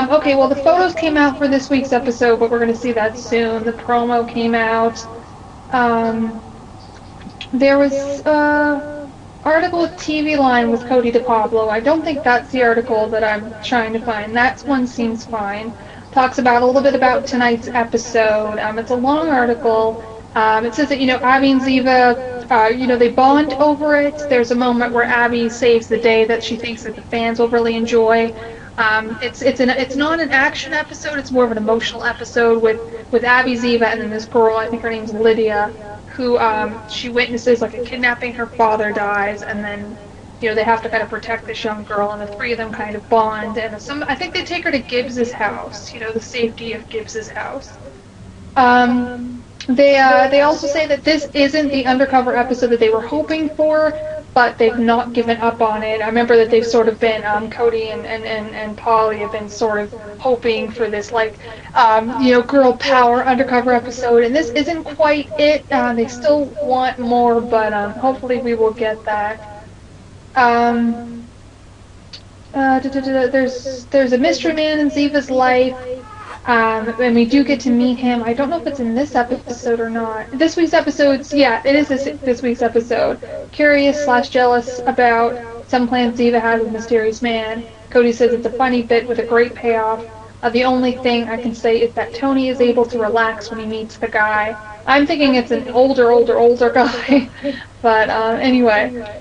Okay, well, the photos came out for this week's episode, but we're going to see that soon. The promo came out. Um, there was article with TV Line with Cody DePablo. I don't think that's the article that I'm trying to find. That one seems fine. Talks about a little bit about tonight's episode. It's a long article. It says that, Abby and Ziva, they bond over it. There's a moment where Abby saves the day that she thinks that the fans will really enjoy. It's not an action episode. It's more of an emotional episode with Abby, Ziva, and then this girl. I think her name's Lydia, who she witnesses like a kidnapping. Her father dies, and then they have to kind of protect this young girl, and the three of them kind of bond. And I think they take her to Gibbs's house. The safety of Gibbs's house. They also say that this isn't the undercover episode that they were hoping for, but they've not given up on it. I remember that they've sort of been, Cody and Polly have been sort of hoping for this, girl power undercover episode, and this isn't quite it. They still want more, but hopefully we will get that. There's a mystery man in Ziva's life. And we do get to meet him. I don't know if it's in this episode or not. This week's episode, yeah, it is this week's episode. Curious/jealous about some plans Ziva has with Mysterious Man. Cody says it's a funny bit with a great payoff. The only thing I can say is that Tony is able to relax when he meets the guy. I'm thinking it's an older guy. But anyway.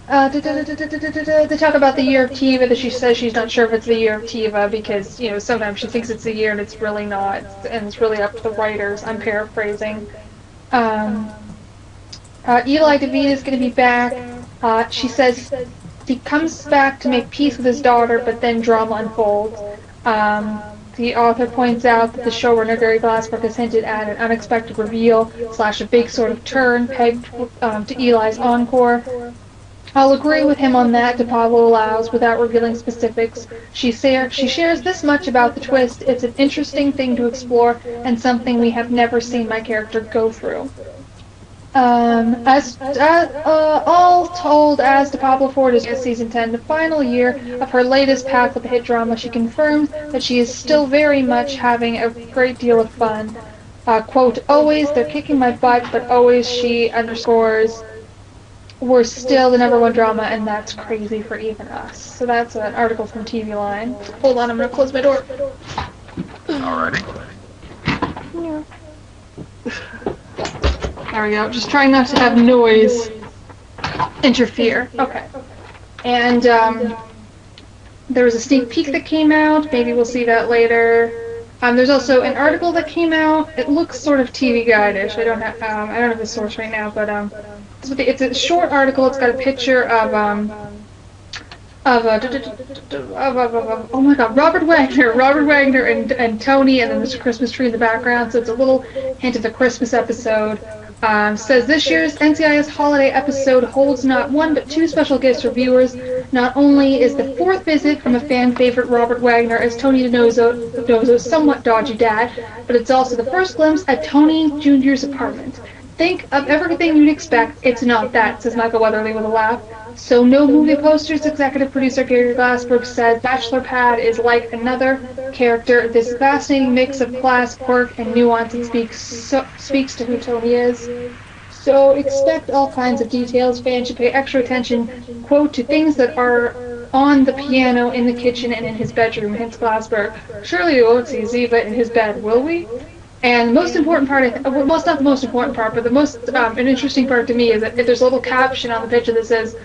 They talk about the year of Tiva, that she says she's not sure if it's the year of Tiva because, sometimes she thinks it's the year and it's really not, and it's really up to the writers. I'm paraphrasing. Eli DeVita is going to be back. She says he comes back to make peace with his daughter, but then drama unfolds. The author points out that the showrunner, Gary Glassberg, has hinted at an unexpected reveal / a big sort of turn pegged to Eli's encore. I'll agree with him on that, DePablo allows, without revealing specifics. She shares this much about the twist. It's an interesting thing to explore, and something we have never seen my character go through. All told, as DePablo Ford is in Season 10, the final year of her latest path with the hit drama, she confirms that she is still very much having a great deal of fun. Quote, always, they're kicking my butt, but always, she underscores, we're still the #1 drama, and that's crazy for even us. So that's an article from TV Line. Hold on, I'm going to close my door. Alrighty. Yeah. There we go. Just trying not to have noise interfere. Okay. And there was a sneak peek that came out. Maybe we'll see that later. There's also an article that came out. It looks sort of TV guide-ish. I don't have the source right now, but it's a short article. It's got a picture of oh my God, Robert Wagner and Tony, and then there's a Christmas tree in the background. So it's a little hint of the Christmas episode. Says this year's NCIS holiday episode holds not one but two special gifts for viewers. Not only is the fourth visit from a fan favorite Robert Wagner as Tony DiNozzo's somewhat dodgy dad, but it's also the first glimpse at Tony Jr.'s apartment. Think of everything you'd expect, it's not that, says Michael Weatherly with a laugh. So no movie posters, executive producer Gary Glassberg said Bachelor Pad is like another character, this fascinating mix of class, quirk, and nuance that speaks to who Tony is. So expect all kinds of details. Fans should pay extra attention, quote, to things that are on the piano, in the kitchen, and in his bedroom, hints Glassberg. Surely we won't see Ziva in his bed, will we? And the most important part, well, not the most important part, but the most an interesting part to me is that there's a little caption on the picture that says,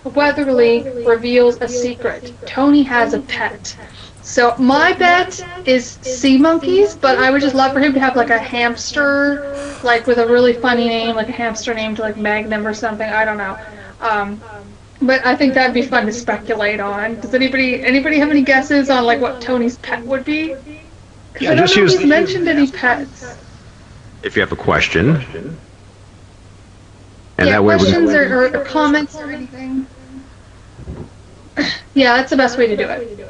Weatherly reveals a secret. Tony has a pet. So my bet is sea monkeys, but I would just love for him to have like a hamster, like with a really funny name, like a hamster named like Magnum or something. I don't know. But I think that'd be fun to speculate on. Does anybody have any guesses on like what Tony's pet would be? Yeah, I don't just know use if he's mentioned any pets. If you have a question. And yeah, that way questions or comments or anything. Yeah, that's the best way to do it.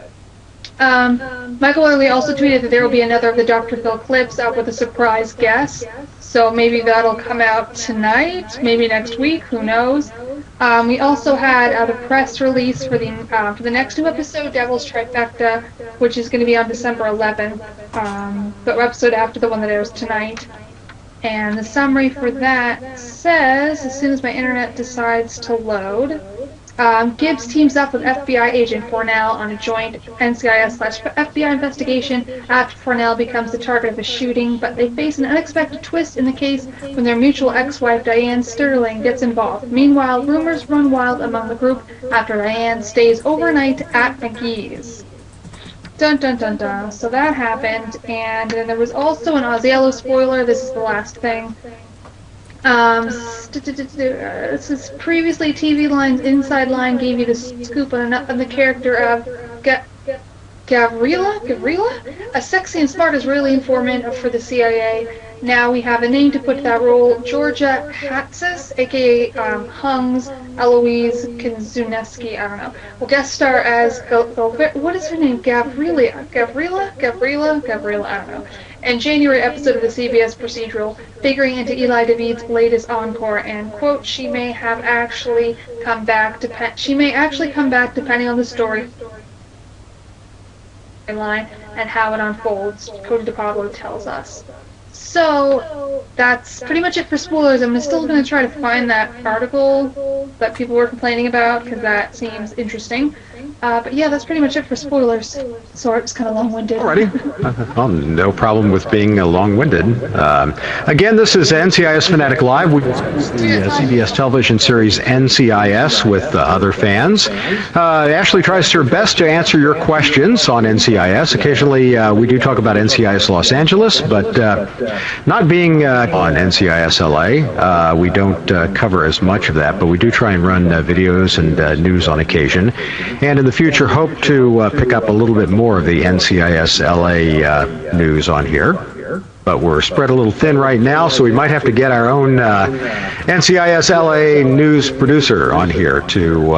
Michael Weatherly also tweeted that there will be another of the Dr. Phil clips out with a surprise guest. So maybe that'll come out tonight, maybe next week, who knows. We also had the press release for the next new episode, Devil's Trifecta, which is going to be on December 11th, the episode after the one that airs tonight. And the summary for that says, as soon as my internet decides to load, Gibbs teams up with FBI agent Fornell on a joint NCIS/FBI investigation after Fornell becomes the target of a shooting, but they face an unexpected twist in the case when their mutual ex-wife Diane Sterling gets involved. Meanwhile, rumors run wild among the group after Diane stays overnight at McGee's. Dun dun dun dun. So that happened, and then there was also an Oziello spoiler. This is the last thing. This is previously TV Line's Inside Line gave you the scoop on the character of Gavrila, a sexy and smart Israeli informant for the CIA. Now we have a name to put to that role, Georgia Hatzis, aka Hungs Eloise Kinzuneski, I don't know, will guest star as, what is her name, Gavrila, I don't know. And January episode of the CBS procedural, figuring into Eli David's latest encore, and quote, she may actually come back depending on the story line and how it unfolds, Cody DePablo tells us. So that's pretty much it for spoilers. I'm still going to try to find that article that people were complaining about because that seems interesting. But yeah, that's pretty much it for spoilers. Sorry, it was kind of long-winded. Alrighty. Well, no problem with being long-winded. Again, this is NCIS Fanatic Live. We discuss the CBS television series NCIS with other fans. Ashley tries her best to answer your questions on NCIS. Occasionally, we do talk about NCIS Los Angeles, but not being on NCIS LA, we don't cover as much of that, but we do try and run videos and news on occasion. And in the future, hope to pick up a little bit more of the NCIS LA news on here. But we're spread a little thin right now, so we might have to get our own NCIS LA news producer on here to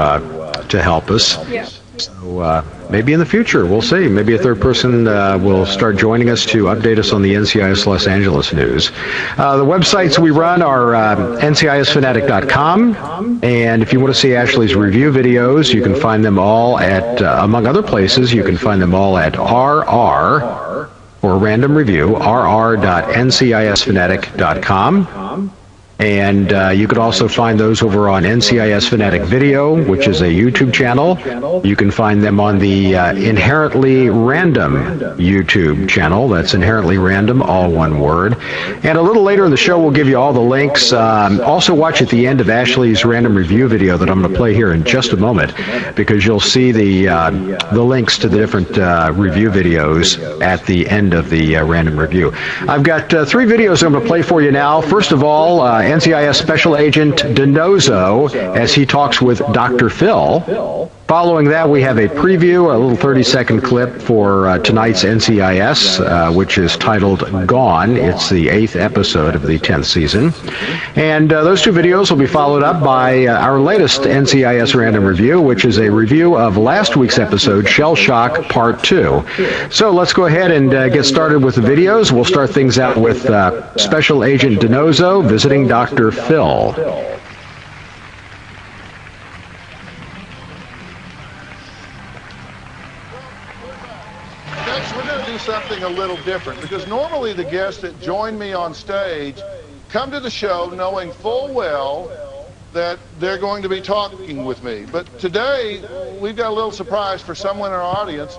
help us. Yeah. So maybe in the future, we'll see. Maybe a third person will start joining us to update us on the NCIS Los Angeles news. The websites we run are ncisfanatic.com, and if you want to see Ashley's review videos, you can find them all at, among other places, you can find them all at RR, or Random Review, rr.ncisfanatic.com. And you could also find those over on NCIS Fanatic Video, which is a YouTube channel. You can find them on the Inherently Random YouTube channel. That's Inherently Random, all one word. And a little later in the show, we'll give you all the links. Also watch at the end of Ashley's random review video that I'm going to play here in just a moment, because you'll see the links to the different review videos at the end of the random review. I've got 3 videos I'm going to play for you now. First of all, NCIS Special Agent DiNozzo as he talks with Dr. Phil. Following that, we have a preview, a little 30-second clip for tonight's NCIS, which is titled Gone. It's the 8th episode of the 10th season. And those 2 videos will be followed up by our latest NCIS Random Review, which is a review of last week's episode, Shell Shock Part 2. So let's go ahead and get started with the videos. We'll start things out with Special Agent DiNozzo visiting Dr. Phil. We're going to do something a little different, because normally the guests that join me on stage come to the show knowing full well that they're going to be talking with me. But today, we've got a little surprise for someone in our audience,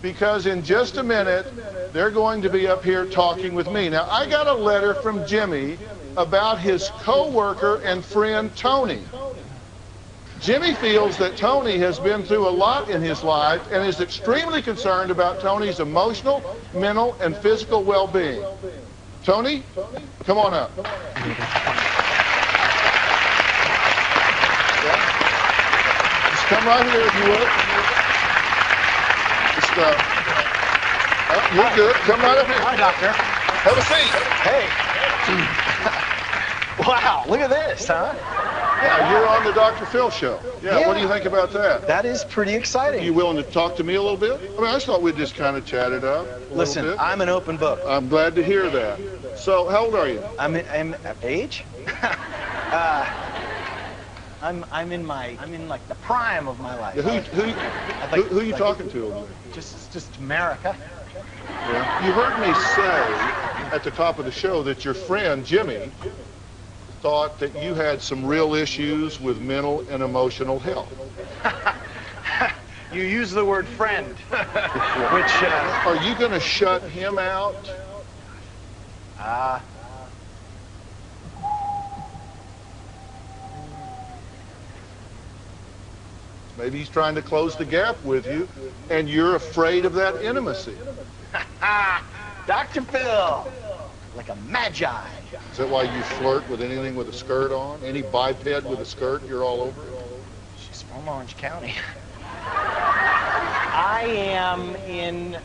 because in just a minute, they're going to be up here talking with me. Now, I got a letter from Jimmy about his co-worker and friend, Tony. Jimmy feels that Tony has been through a lot in his life and is extremely concerned about Tony's emotional, mental, and physical well-being. Tony, come on up. Just come right here if you would. Just, you're good. Come right up here. Hi, Doctor. Have a seat. Hey. Wow, look at this, huh? Yeah, you're on the Dr. Phil show. Yeah, what do you think about that? That is pretty exciting. You willing to talk to me a little bit? I mean, I just thought we'd just kind of chat it up. Listen, I'm an open book. I'm glad to hear that. So, how old are you? I'm age? I'm in like the prime of my life. Who are you talking to? Just America. Yeah. You heard me say at the top of the show that your friend Jimmy thought that you had some real issues with mental and emotional health. You use the word friend, which... Are you going to shut him out? Maybe he's trying to close the gap with you, and you're afraid of that intimacy. Dr. Phil, like a magi. Is that why you flirt with anything with a skirt on? Any biped with a skirt, you're all over it? She's from Orange County. I am in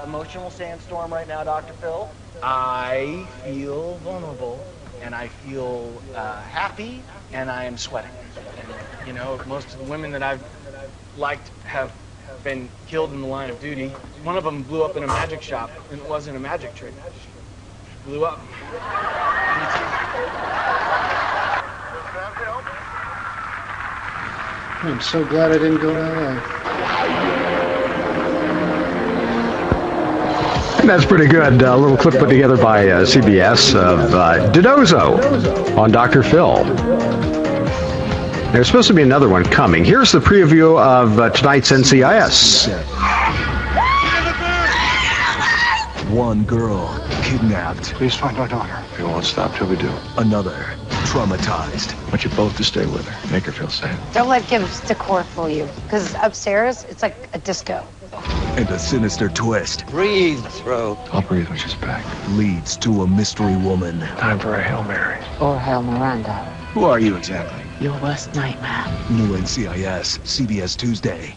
emotional sandstorm right now, Dr. Phil. I feel vulnerable, and I feel happy, and I am sweating. And, you know, most of the women that I've liked have been killed in the line of duty. One of them blew up in a magic shop, and it wasn't a magic trick. She blew up. I'm so glad I didn't go to LA. And that's pretty good. A little clip put together by CBS of Dodozo on Dr. Phil. There's supposed to be another one coming. Here's the preview of tonight's NCIS. One girl kidnapped. Please find our daughter. We won't stop till we do. Another traumatized. I want you both to stay with her. Make her feel safe. Don't let Gibbs decor fool you, because upstairs, it's like a disco. And a sinister twist Breathe, throat. I'll breathe when she's back. leads to a mystery woman. Time for a Hail Mary. Or Hail Miranda. Who are you exactly? Your worst nightmare. New NCIS, CBS Tuesday.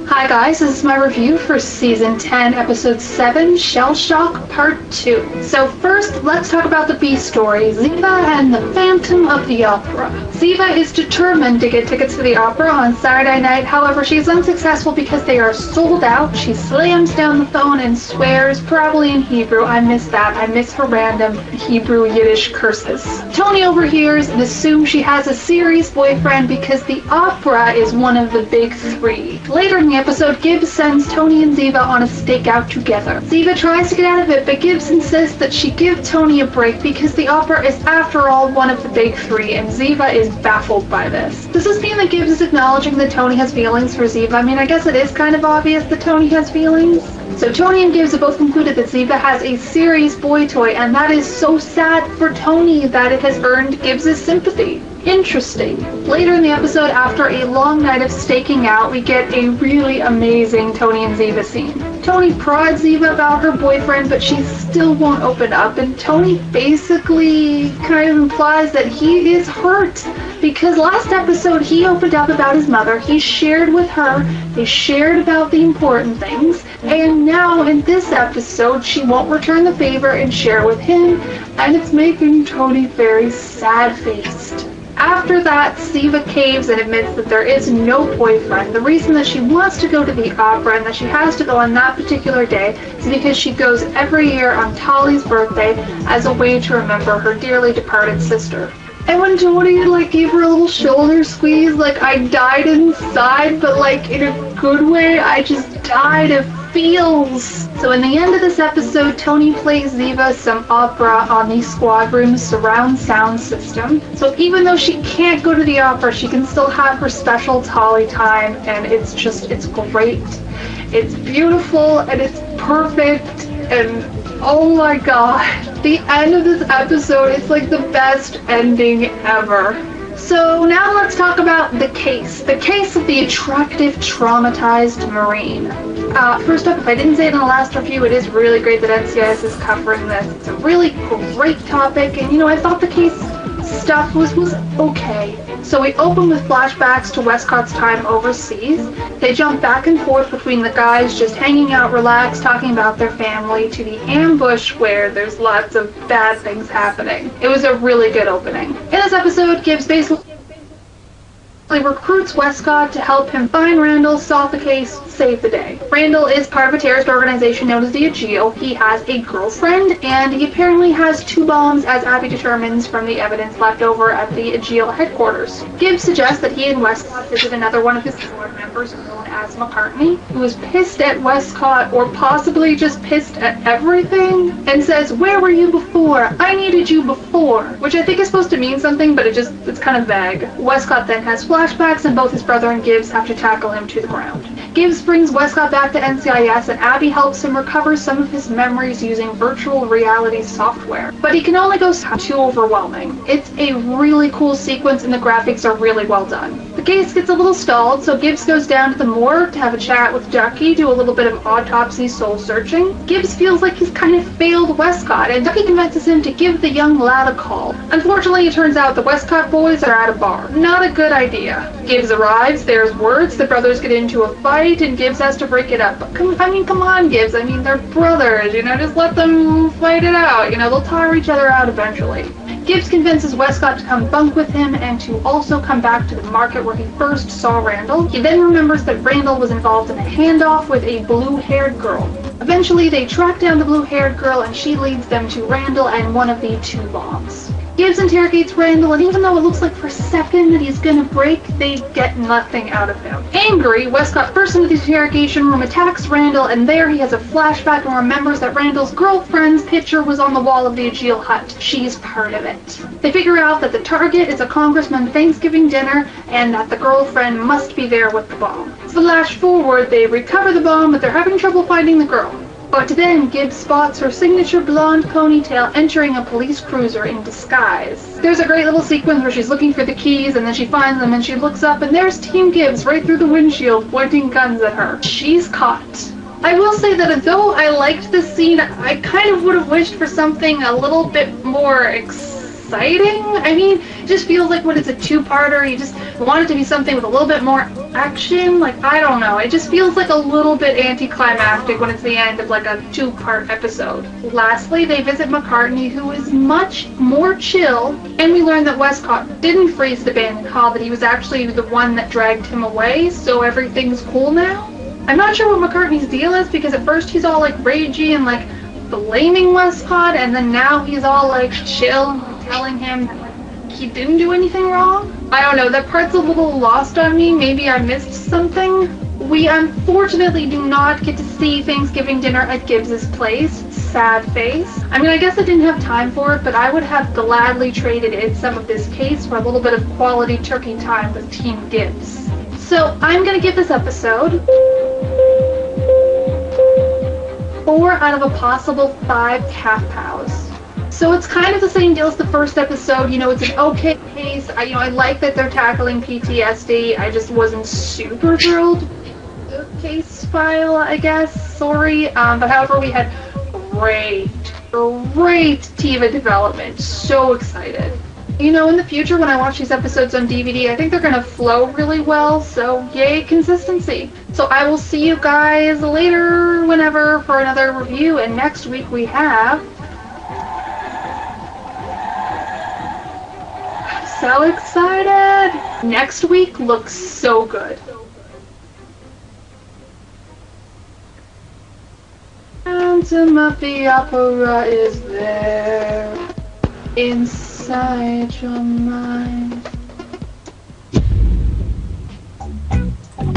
Hi guys, this is my review for Season 10, Episode 7, Shell Shock Part 2. So first, let's talk about the B story, Ziva and the Phantom of the Opera. Ziva is determined to get tickets to the opera on Saturday night, however she is unsuccessful because they are sold out. She slams down the phone and swears, probably in Hebrew. I miss that. I miss her random Hebrew Yiddish curses. Tony overhears and assumes she has a serious boyfriend because the opera is one of the big three. Later in the episode, Gibbs sends Tony and Ziva on a stakeout together. Ziva tries to get out of it, but Gibbs insists that she give Tony a break because the opera is, after all, one of the big three, and Ziva is baffled by this. Does this mean that Gibbs is acknowledging that Tony has feelings for Ziva? I mean, I guess it is kind of obvious that Tony has feelings. So Tony and Gibbs have both concluded that Ziva has a serious boy toy, and that is so sad for Tony that it has earned Gibbs' sympathy. Interesting. Later in the episode, after a long night of staking out, we get a really amazing Tony and Ziva scene. Tony prods Ziva about her boyfriend, but she still won't open up, and Tony basically kind of implies that he is hurt, because last episode he opened up about his mother, he shared with her, they shared about the important things, and now in this episode she won't return the favor and share with him, and it's making Tony very sad-faced. After that, Ziva caves and admits that there is no boyfriend. The reason that she wants to go to the opera and that she has to go on that particular day is because she goes every year on Tali's birthday as a way to remember her dearly departed sister. And when Tony gave her a little shoulder squeeze, I died inside, but in a good way. I just died of feels. So in the end of this episode, Tony plays Ziva some opera on the squad room surround sound system. So even though she can't go to the opera, she can still have her special Tali time, and it's great. It's beautiful, and it's perfect, and oh my god. The end of this episode, it's the best ending ever. So now let's talk about the case of the attractive, traumatized Marine. First up, if I didn't say it in the last review, it is really great that NCIS is covering this. It's a really great topic, and I thought the case stuff was okay. So we open with flashbacks to Westcott's time overseas. They jump back and forth between the guys just hanging out, relaxed, talking about their family, to the ambush where there's lots of bad things happening. It was a really good opening. In this episode, Gibbs basically He recruits Westcott to help him find Randall, solve the case, save the day. Randall is part of a terrorist organization known as the Aegeo. He has a girlfriend, and he apparently has 2 bombs, as Abby determines from the evidence left over at the Aegeo headquarters. Gibbs suggests that he and Westcott visit another one of his board members known as McCartney, who was pissed at Westcott, or possibly just pissed at everything, and says, "Where were you before? I needed you before," which I think is supposed to mean something, but it's kind of vague. Westcott then has flashbacks, and both his brother and Gibbs have to tackle him to the ground. Gibbs brings Westcott back to NCIS, and Abby helps him recover some of his memories using virtual reality software. But he can only go too overwhelming. It's a really cool sequence, and the graphics are really well done. The case gets a little stalled, so Gibbs goes down to the morgue to have a chat with Ducky, do a little bit of autopsy soul searching. Gibbs feels like he's kind of failed Westcott, and Ducky convinces him to give the young lad a call. Unfortunately, it turns out the Westcott boys are at a bar. Not a good idea. Gibbs arrives, there's words, the brothers get into a fight, and Gibbs has to break it up. But come on, Gibbs, they're brothers, just let them fight it out, they'll tire each other out eventually. Gibbs convinces Westcott to come bunk with him and to also come back to the market where he first saw Randall. He then remembers that Randall was involved in a handoff with a blue-haired girl. Eventually, they track down the blue-haired girl, and she leads them to Randall and one of the 2 bombs. Gibbs interrogates Randall, and even though it looks like for a second that he's gonna break, they get nothing out of him. Angry, Westcott bursts into the interrogation room, attacks Randall, and there he has a flashback and remembers that Randall's girlfriend's picture was on the wall of the Aegeo hut. She's part of it. They figure out that the target is a congressman Thanksgiving dinner, and that the girlfriend must be there with the bomb. Flash forward, they recover the bomb, but they're having trouble finding the girl. But then Gibbs spots her signature blonde ponytail entering a police cruiser in disguise. There's a great little sequence where she's looking for the keys, and then she finds them, and she looks up, and there's Team Gibbs right through the windshield pointing guns at her. She's caught. I will say that though I liked this scene, I kind of would have wished for something a little bit more exciting. It just feels like when it's a 2-parter, you just want it to be something with a little bit more action. I don't know. It just feels like a little bit anticlimactic when it's the end of a 2-part episode. Lastly, they visit McCartney, who is much more chill, and we learn that Westcott didn't freeze the abandoned call, that he was actually the one that dragged him away, so everything's cool now. I'm not sure what McCartney's deal is, because at first he's all ragey and blaming Westcott, and then now he's all chill, telling him he didn't do anything wrong. I don't know, that part's a little lost on me. Maybe I missed something. We unfortunately do not get to see Thanksgiving dinner at Gibbs's place. Sad face. I guess I didn't have time for it, but I would have gladly traded in some of this case for a little bit of quality turkey time with Team Gibbs. So I'm gonna give this episode 4 out of a possible 5 calf pows. So it's kind of the same deal as the first episode. It's an okay case. I like that they're tackling PTSD. I just wasn't super thrilled with the case file, I guess. Sorry. But however, we had great TV development. So excited. In the future, when I watch these episodes on DVD, I think they're going to flow really well, so yay, consistency. So I will see you guys later, whenever, for another review, and next week we have... I'm so excited! Next week looks so good. Phantom of the Opera is there. Inside your mind.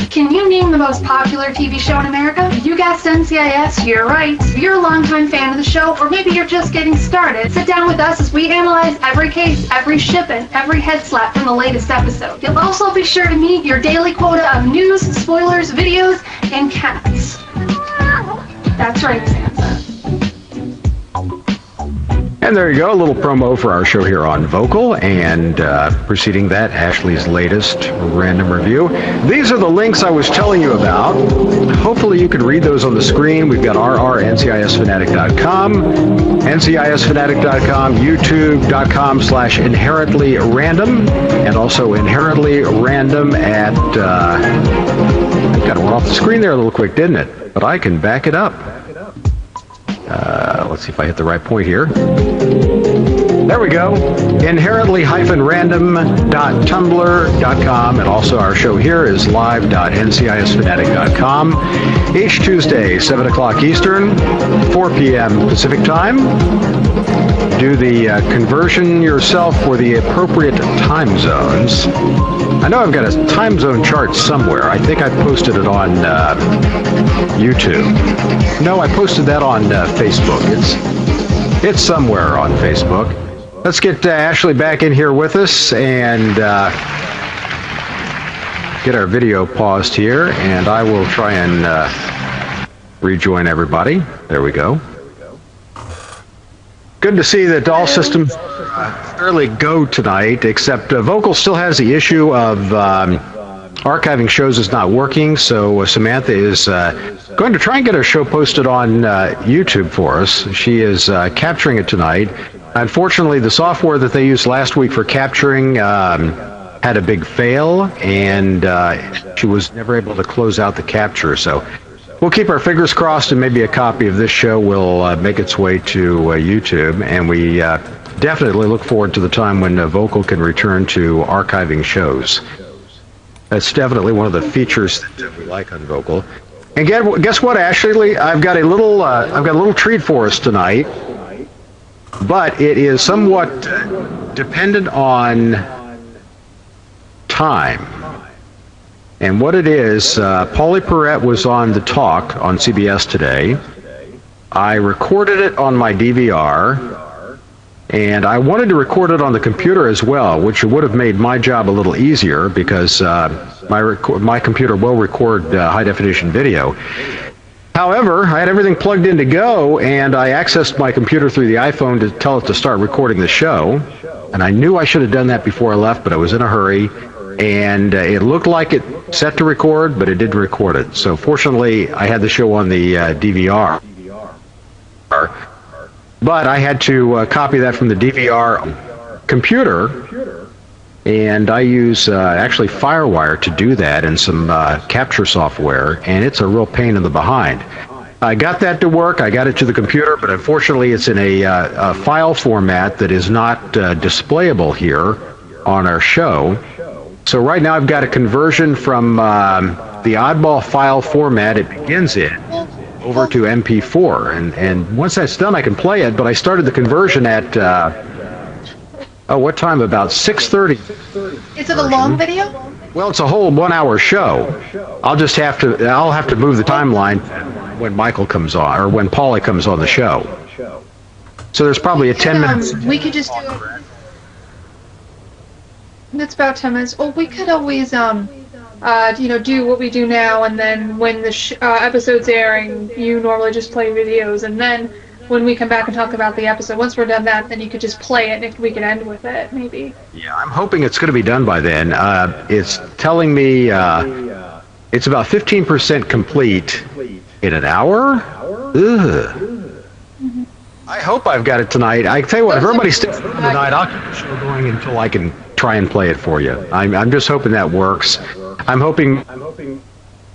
Can you name the most popular TV show in America? You guessed NCIS, you're right. If you're a longtime fan of the show, or maybe you're just getting started, sit down with us as we analyze every case, every shipment, every head slap from the latest episode. You'll also be sure to meet your daily quota of news, spoilers, videos, and cats. That's right, Sansa. And there you go, a little promo for our show here on Vokle, and preceding that, Ashley's latest random review. These are the links I was telling you about. Hopefully you can read those on the screen. We've got rrncisfanatic.com, ncisfanatic.com, youtube.com/inherently-random, and also inherently random at... kind of went off the screen there a little quick, didn't it? But I can back it up. Let's see if I hit the right point here. There we go. Inherently-random.tumblr.com. And also our show here is live.ncisfanatic.com. Each Tuesday, 7 o'clock Eastern, 4 p.m. Pacific Time. Do the conversion yourself for the appropriate time zones. I know I've got a time zone chart somewhere. I think I posted it on YouTube. No, I posted that on Facebook. It's somewhere on Facebook. Let's get Ashley back in here with us and get our video paused here, and I will try and rejoin everybody. There we go. Good to see that all systems fairly go tonight, except Vokle still has the issue of archiving shows is not working, so Samantha is going to try and get her show posted on YouTube for us. She is capturing it tonight. Unfortunately, the software that they used last week for capturing had a big fail, and she was never able to close out the capture. So we'll keep our fingers crossed, and maybe a copy of this show will make its way to YouTube, and we definitely look forward to the time when Vokle can return to archiving shows. That's definitely one of the features that we like on Vokle. And guess what, Ashley? I've got a little treat for us tonight, but it is somewhat dependent on time. And what it is, Paulie Perrette was on The Talk on CBS today. I recorded it on my DVR, and I wanted to record it on the computer as well, which would have made my job a little easier because my computer will record high-definition video. However, I had everything plugged in to go, and I accessed my computer through the iPhone to tell it to start recording the show. And I knew I should have done that before I left, but I was in a hurry. And it looked like it set to record, but it didn't record it. So fortunately, I had the show on the DVR. But I had to copy that from the DVR computer, and I use actually FireWire to do that and some capture software, and it's a real pain in the behind. I got that to work, I got it to the computer, but unfortunately it's in a file format that is not displayable here on our show. So right now I've got a conversion from the oddball file format it begins in over to MP4, and once that's done I can play it, but I started the conversion at what time? About 6:30. Is it a long video? Well, it's a whole 1 hour show. I'll have to move the timeline when Michael comes on, or when Paulie comes on the show. So there's probably a 10 minutes. We could just do it. It's about 10 minutes. Well, we could always, do what we do now, and then when the episode's airing, you normally just play videos, and then when we come back and talk about the episode, once we're done that, then you could just play it, and we could end with it, maybe. Yeah, I'm hoping it's going to be done by then. It's telling me it's about 15% complete in an hour? Ugh. I hope I've got it tonight. I tell you what, if everybody sticks around tonight, I'll keep the show going until I can try and play it for you. I'm just hoping that works. I'm hoping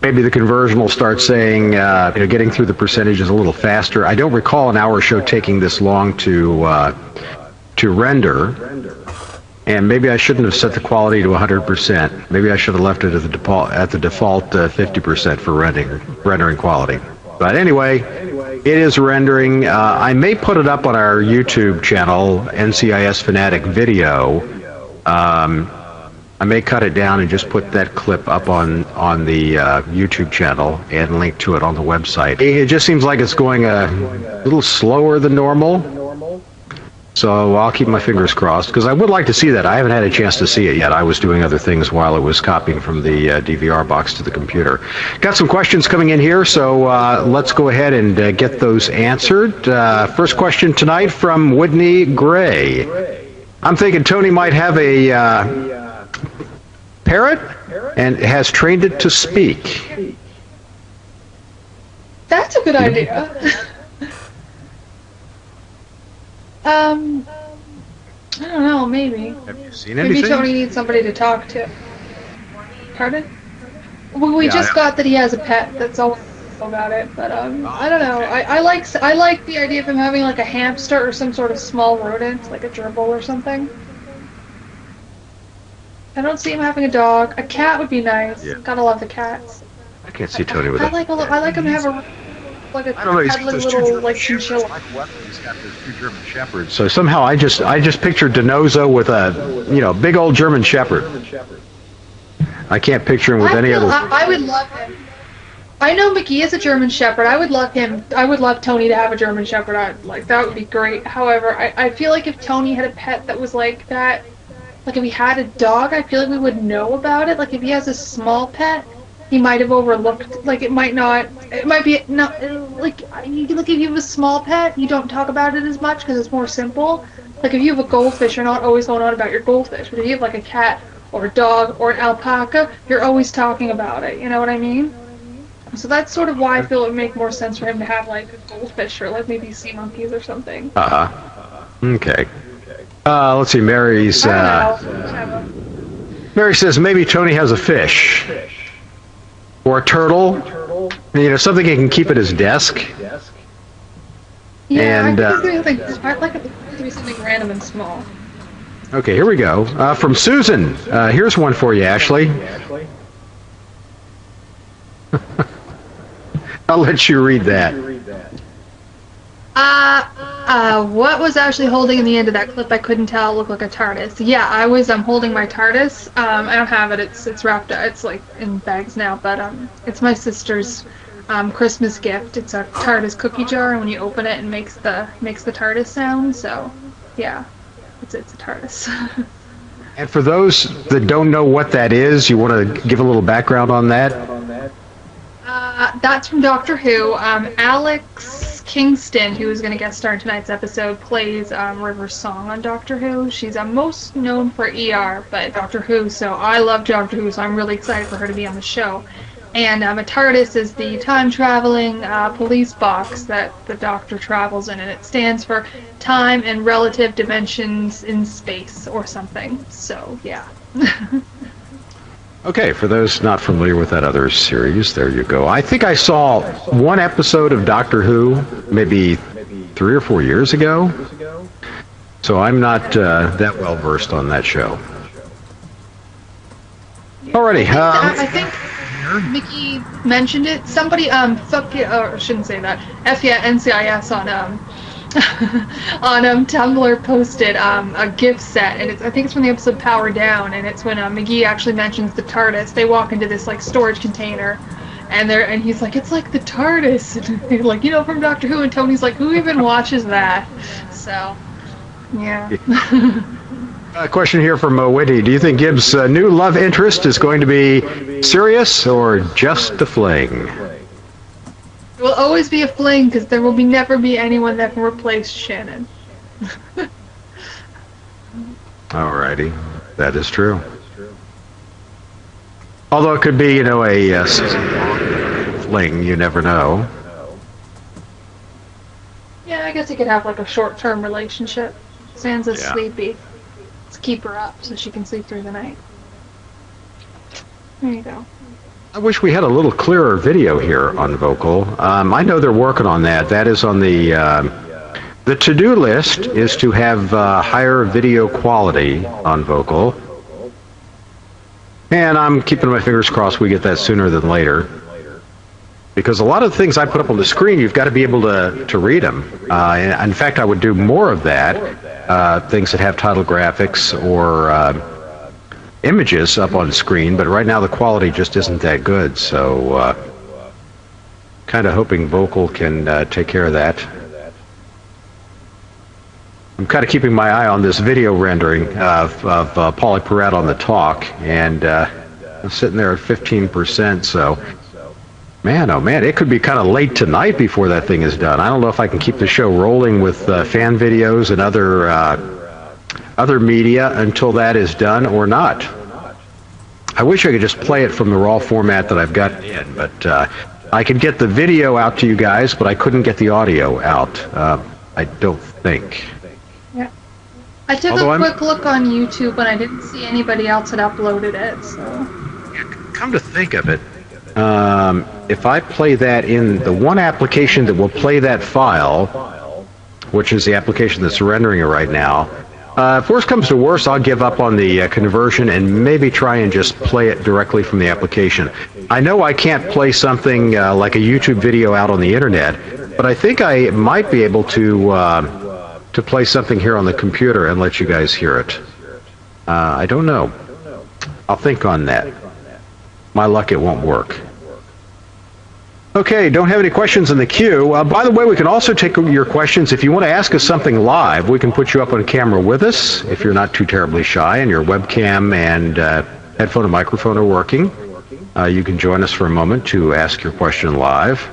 maybe the conversion will start saying, getting through the percentages a little faster. I don't recall an hour show taking this long to render, and maybe I shouldn't have set the quality to 100%. Maybe I should have left it at the default 50% for rendering quality. But anyway, it is rendering. I may put it up on our YouTube channel, NCIS Fanatic Video. I may cut it down and just put that clip up on the YouTube channel and link to it on the website. It just seems like it's going a little slower than normal. So I'll keep my fingers crossed, because I would like to see that. I haven't had a chance to see it yet. I was doing other things while it was copying from the DVR box to the computer. Got some questions coming in here, so let's go ahead and get those answered. First question tonight from Whitney Gray. I'm thinking Tony might have a parrot and has trained it to speak. That's a good idea. I don't know, maybe. Have you seen anything? Maybe Tony needs somebody to talk to. Pardon? Well, we just got that he has a pet, that's all. about it, but I don't know. I like the idea of him having like a hamster or some sort of small rodent, like a gerbil or something. I don't see him having a dog. A cat would be nice. Yeah. Gotta love the cats. I can't see Tony with I a... like him to have a like a I don't know, he's got cuddly those two little German like shepherds. chinchilla. Like Vokle, he's got those two German shepherds. So somehow I just pictured Denozo with a, big old German shepherd. I can't picture him with any other... I would love him. I know McGee is a German Shepherd. I would love him. I would love Tony to have a German Shepherd. That would be great. However, I feel like if Tony had a pet that was like that, like if he had a dog, I feel like we would know about it. Like if he has a small pet, he might have overlooked. Like it might be not like if you have a small pet, you don't talk about it as much because it's more simple. Like if you have a goldfish, you're not always going on about your goldfish. But if you have like a cat or a dog or an alpaca, you're always talking about it. You know what I mean? So that's sort of why I feel it would make more sense for him to have like a goldfish or like maybe sea monkeys or something. Okay. Let's see. Mary's. Mary says maybe Tony has a fish or a turtle. Something he can keep at his desk. Yeah, And I'd like it to be something random and small. okay, here we go. From Susan. Here's one for you, Ashley. I'll let you read that. What was Ashley holding in the end of that clip? I couldn't tell. It looked like a TARDIS. Yeah, I was holding my TARDIS. I don't have it. It's wrapped up. It's like in bags now, but it's my sister's Christmas gift. It's a TARDIS cookie jar, and when you open it, it makes the TARDIS sound. So, yeah, it's a TARDIS. And for those that don't know what that is, you want to give a little background on that? That's from Doctor Who. Alex Kingston, who is going to guest star in tonight's episode, plays River's Song on Doctor Who. She's most known for ER, but Doctor Who, so I love Doctor Who, so I'm really excited for her to be on the show. And a TARDIS is the time-traveling police box that the Doctor travels in, and it stands for time and relative dimensions in space or something. So, yeah. Okay, for those not familiar with that other series, there you go. I think I saw one episode of Doctor Who maybe 3 or 4 years ago, so I'm not that well versed on that show. Alrighty. I think Mickey mentioned it. Somebody, or I shouldn't say that. NCIS on on Tumblr posted a gift set, and I think it's from the episode Power Down, and it's when McGee actually mentions the TARDIS. They walk into this like storage container, and he's like, it's like the TARDIS, and they're like, from Doctor Who, and Tony's like, who even watches that? So, yeah. A question here from Whitney. Do you think Gibbs' new love interest is going to be serious or just a fling? It will always be a fling because there will never be anyone that can replace Shannon. Alrighty, that is true. Although it could be, a fling, you never know. Yeah, I guess you could have like a short-term relationship. Sansa's sleepy. Let's keep her up so she can sleep through the night. There you go. I wish we had a little clearer video here on Vokle. I know they're working on that. That is on the to-do list is to have higher video quality on Vokle. And I'm keeping my fingers crossed we get that sooner than later. Because a lot of the things I put up on the screen, you've got to be able to read them. In fact, I would do more of that. Things that have title graphics or images up on screen, but right now the quality just isn't that good, so kind of hoping Vokle can take care of that. I'm kind of keeping my eye on this video rendering of Paulie Perrette on the talk, and I'm sitting there at 15%, so man, oh man, it could be kind of late tonight before that thing is done. I don't know if I can keep the show rolling with fan videos and other media until that is done or not. I wish I could just play it from the raw format that I've got in, but I could get the video out to you guys, but I couldn't get the audio out, I don't think. Yeah. I took a quick look on YouTube and I didn't see anybody else had uploaded it, so... Come to think of it, if I play that in the one application that will play that file, which is the application that's rendering it right now, if worse comes to worse, I'll give up on the conversion and maybe try and just play it directly from the application. I know I can't play something like a YouTube video out on the internet, but I think I might be able to play something here on the computer and let you guys hear it. I don't know. I'll think on that. My luck, it won't work. Okay, don't have any questions in the queue. By the way, we can also take your questions. If you want to ask us something live, we can put you up on camera with us if you're not too terribly shy and your webcam and headphone and microphone are working. You can join us for a moment to ask your question live.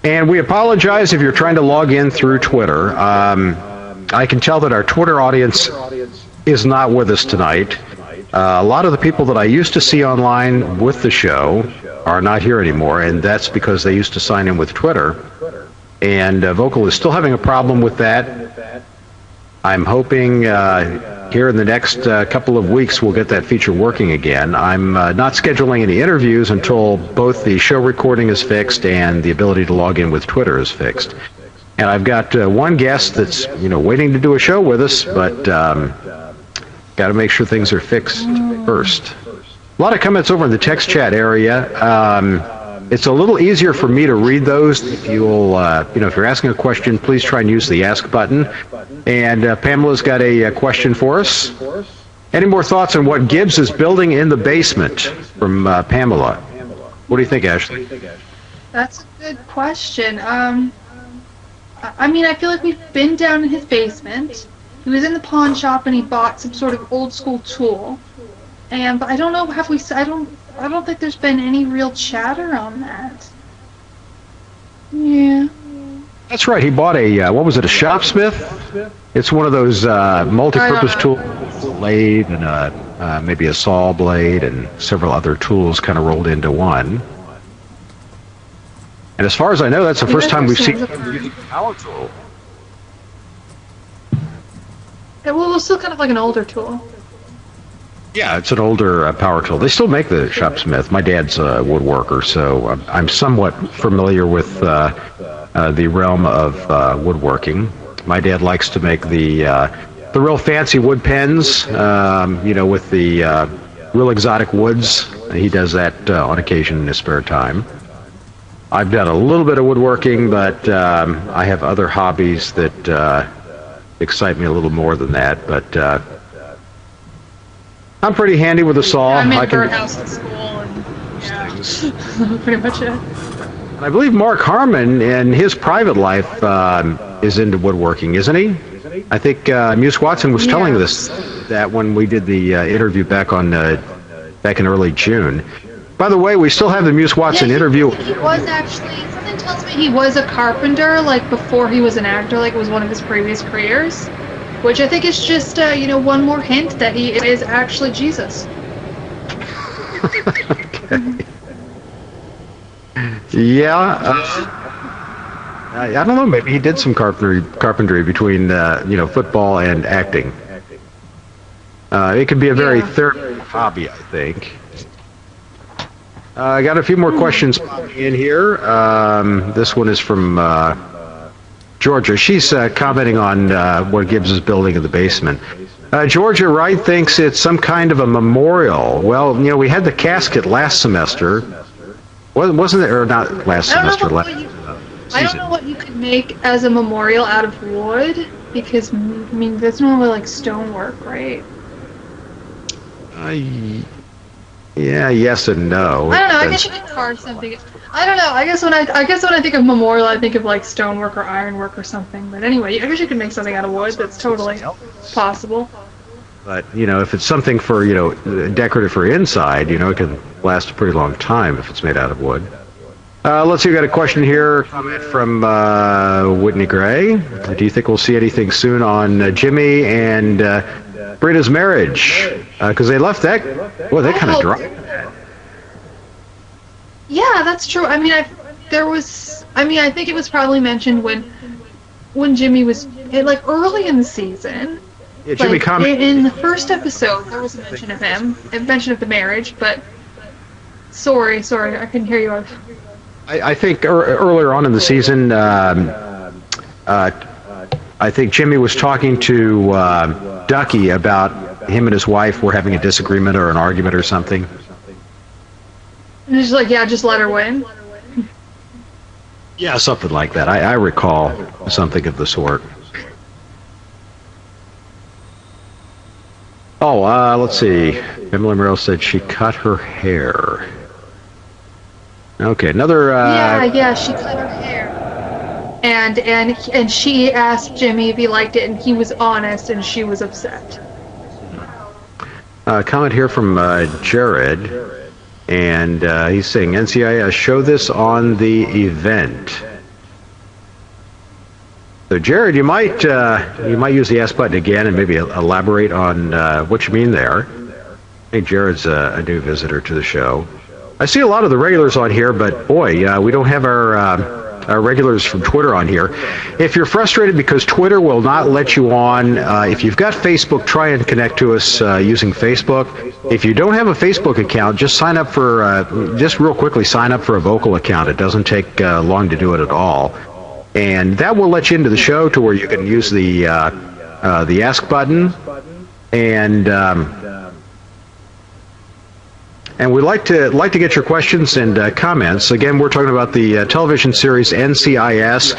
And we apologize if you're trying to log in through Twitter. I can tell that our Twitter audience is not with us tonight. A lot of the people that I used to see online with the show are not here anymore, and that's because they used to sign in with Twitter. And Vokle is still having a problem with that. I'm hoping here in the next couple of weeks we'll get that feature working again. I'm not scheduling any interviews until both the show recording is fixed and the ability to log in with Twitter is fixed. And I've got one guest that's waiting to do a show with us, but got to make sure things are fixed first. A lot of comments over in the text chat area. It's a little easier for me to read those. If you'll, if you're asking a question, please try and use the ask button. And Pamela's got a question for us. Any more thoughts on what Gibbs is building in the basement? From Pamela. What do you think, Ashley? That's a good question. I mean, I feel like we've been down in his basement. He was in the pawn shop and he bought some sort of old school tool. But I don't know. I don't think there's been any real chatter on that. Yeah. That's right. He bought a what was it? A shopsmith? It's one of those multi-purpose tools, a lathe and maybe a saw blade and several other tools kind of rolled into one. And as far as I know, that's the first time we've seen him use a power tool. It was still kind of like an older tool. Yeah, it's an older power tool. They still make the shopsmith. My dad's a woodworker, so I'm somewhat familiar with the realm of woodworking. My dad likes to make the real fancy wood pens, with the real exotic woods. He does that on occasion in his spare time. I've done a little bit of woodworking, but I have other hobbies that excite me a little more than that. But I'm pretty handy with a saw. Yeah, I'm in birdhouse at school, and pretty much it. I believe Mark Harmon in his private life is into woodworking, isn't he? I think Muse Watson was telling us that when we did the interview back in early June. By the way, we still have the Muse Watson interview. He was actually, something tells me he was a carpenter, like before he was an actor, like it was one of his previous careers. Which I think is just, one more hint that he is actually Jesus. Okay. Yeah. I don't know. Maybe he did some carpentry between, football and acting. It could be a very therapeutic hobby, I think. I got a few more questions popping in here. This one is from Georgia. She's commenting on what Gibbs is building in the basement. Georgia Wright thinks it's some kind of a memorial. Well, we had the casket last semester. Wasn't it? Or not last semester, last season. I don't know what you could make as a memorial out of wood, because, that's normally like stonework, right? Yeah, yes and no. I don't know. I guess you could carve something. I don't know. I guess when I think of memorial, I think of like stonework or ironwork or something. But anyway, I guess you could make something out of wood. That's totally possible. But if it's something for decorative for inside, it can last a pretty long time if it's made out of wood. Let's see. We got a question here. Comment from Whitney Gray. Do you think we'll see anything soon on Jimmy and Britta's marriage? Because they left that. Well, they kind of dropped that. Yeah, that's true. I think it was probably mentioned when Jimmy was early in the season. Yeah, Jimmy commented in the first episode. There was a mention of him, a mention of the marriage, but Sorry, I couldn't hear you. I think earlier on in the season, I think Jimmy was talking to Ducky about him and his wife were having a disagreement or an argument or something. And it's like, yeah, just let her win. Yeah, something like that. I recall something of the sort. Oh, let's see. Emily Merrill said she cut her hair. Okay, another. Yeah, she cut her hair. And she asked Jimmy if he liked it, and he was honest, and she was upset. Comment here from Jared, and he's saying NCIS show this on the event. So Jared, you might use the S button again and maybe elaborate on what you mean there. I think Jared's a new visitor to the show. I see a lot of the regulars on here, but boy, we don't have our regulars from Twitter on here. If you're frustrated because Twitter will not let you on, if you've got Facebook, try and connect to us using Facebook. If you don't have a Facebook account, just sign up for, just real quickly, sign up for a Vokle account. It doesn't take long to do it at all. And that will let you into the show to where you can use the Ask button. And we'd like to get your questions and comments. Again, we're talking about the television series NCIS,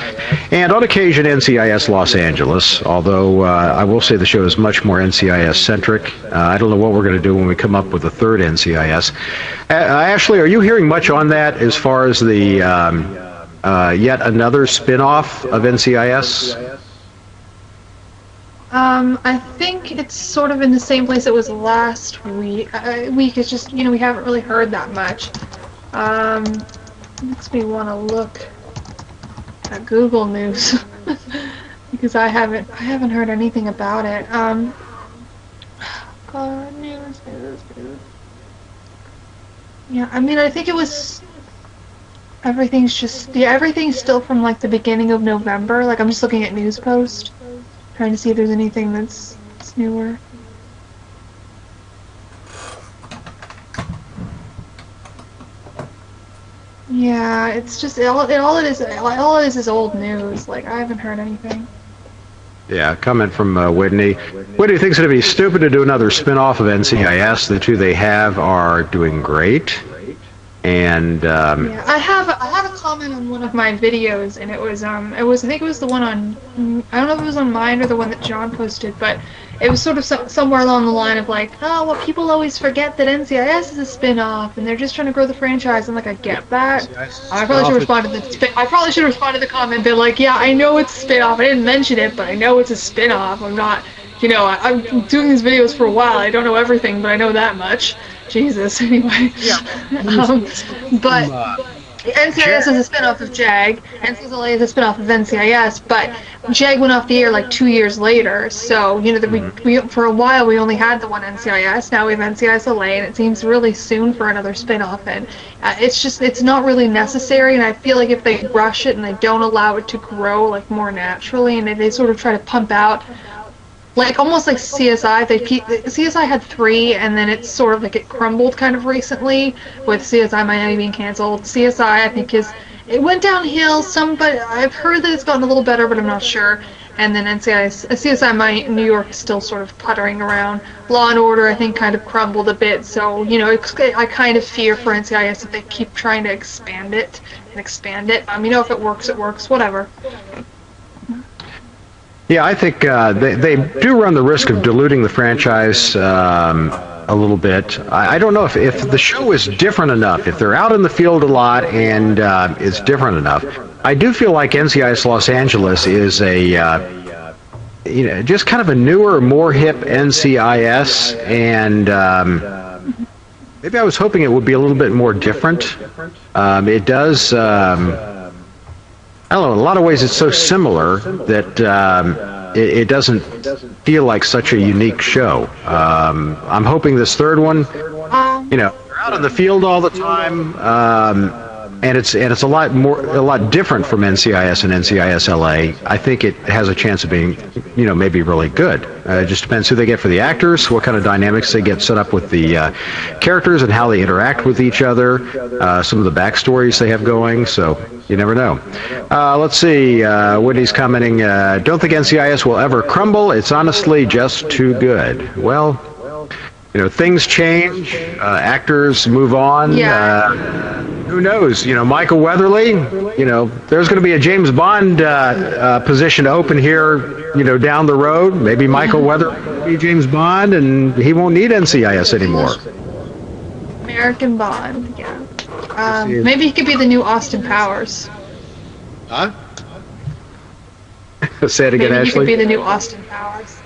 and on occasion NCIS Los Angeles, although I will say the show is much more NCIS-centric. I don't know what we're going to do when we come up with a third NCIS. Ashley, are you hearing much on that as far as the yet another spin-off of NCIS? I think it's sort of in the same place it was last week. It's just, we haven't really heard that much. Makes me want to look at Google News because I haven't heard anything about it. News. Yeah, I mean, I think it was. Everything's still from like the beginning of November. Like I'm just looking at News Post. Trying to see if there's anything that's newer. Yeah, it's just all it is old news. Like I haven't heard anything. Yeah, comment from Whitney. Whitney thinks it'd be stupid to do another spin-off of NCIS. The two they have are doing great. And yeah, I have a comment on one of my videos, and I think it was the one on, I don't know if it was on mine or the one that John posted, but it was sort of somewhere along the line of like, oh, well, people always forget that NCIS is a spin-off, and they're just trying to grow the franchise. I'm like, I get that. I probably should respond to the comment, but like, yeah, I know it's a spin-off. I didn't mention it, but I know it's a spin-off. I'm not, I'm doing these videos for a while. I don't know everything, but I know that much. Jesus, anyway. Yeah. But NCIS is a spin-off of JAG, NCIS is a spin-off of NCIS, but JAG went off the air like 2 years later, so, we for a while we only had the one NCIS, now we have NCIS LA, and it seems really soon for another spin-off, and it's not really necessary, and I feel like if they rush it and they don't allow it to grow like more naturally, and they sort of try to pump out like almost like CSI. CSI had 3, and then it's sort of like it crumbled kind of recently with CSI Miami being canceled. CSI, I think, it went downhill. But I've heard that it's gotten a little better, but I'm not sure. And then CSI New York is still sort of puttering around. Law and Order, I think, kind of crumbled a bit. So I kind of fear for NCIS if they keep trying to expand it. If it works, it works. Whatever. Yeah, I think they do run the risk of diluting the franchise a little bit. I don't know if the show is different enough, if they're out in the field a lot and it's different enough. I do feel like NCIS Los Angeles is just kind of a newer, more hip NCIS, and maybe I was hoping it would be a little bit more different. It does. I don't know, in a lot of ways it's so similar that it doesn't feel like such a unique show. I'm hoping this third one, they're out in the field all the time. and it's a lot different from NCIS and NCIS LA. I think it has a chance of being, maybe really good. It just depends who they get for the actors, what kind of dynamics they get set up with the characters, and how they interact with each other. Some of the backstories they have going. So you never know. Let's see. Whitney's commenting. Don't think NCIS will ever crumble. It's honestly just too good. Well, things change. Actors move on. Yeah. Who knows? Michael Weatherly. There's going to be a James Bond position open here. Down the road. Maybe Michael Weatherly will be James Bond, and he won't need NCIS anymore. American Bond. Yeah. Maybe he could be the new Austin Powers. Huh? Say it again, Maybe Ashley. he could be the new Austin Powers.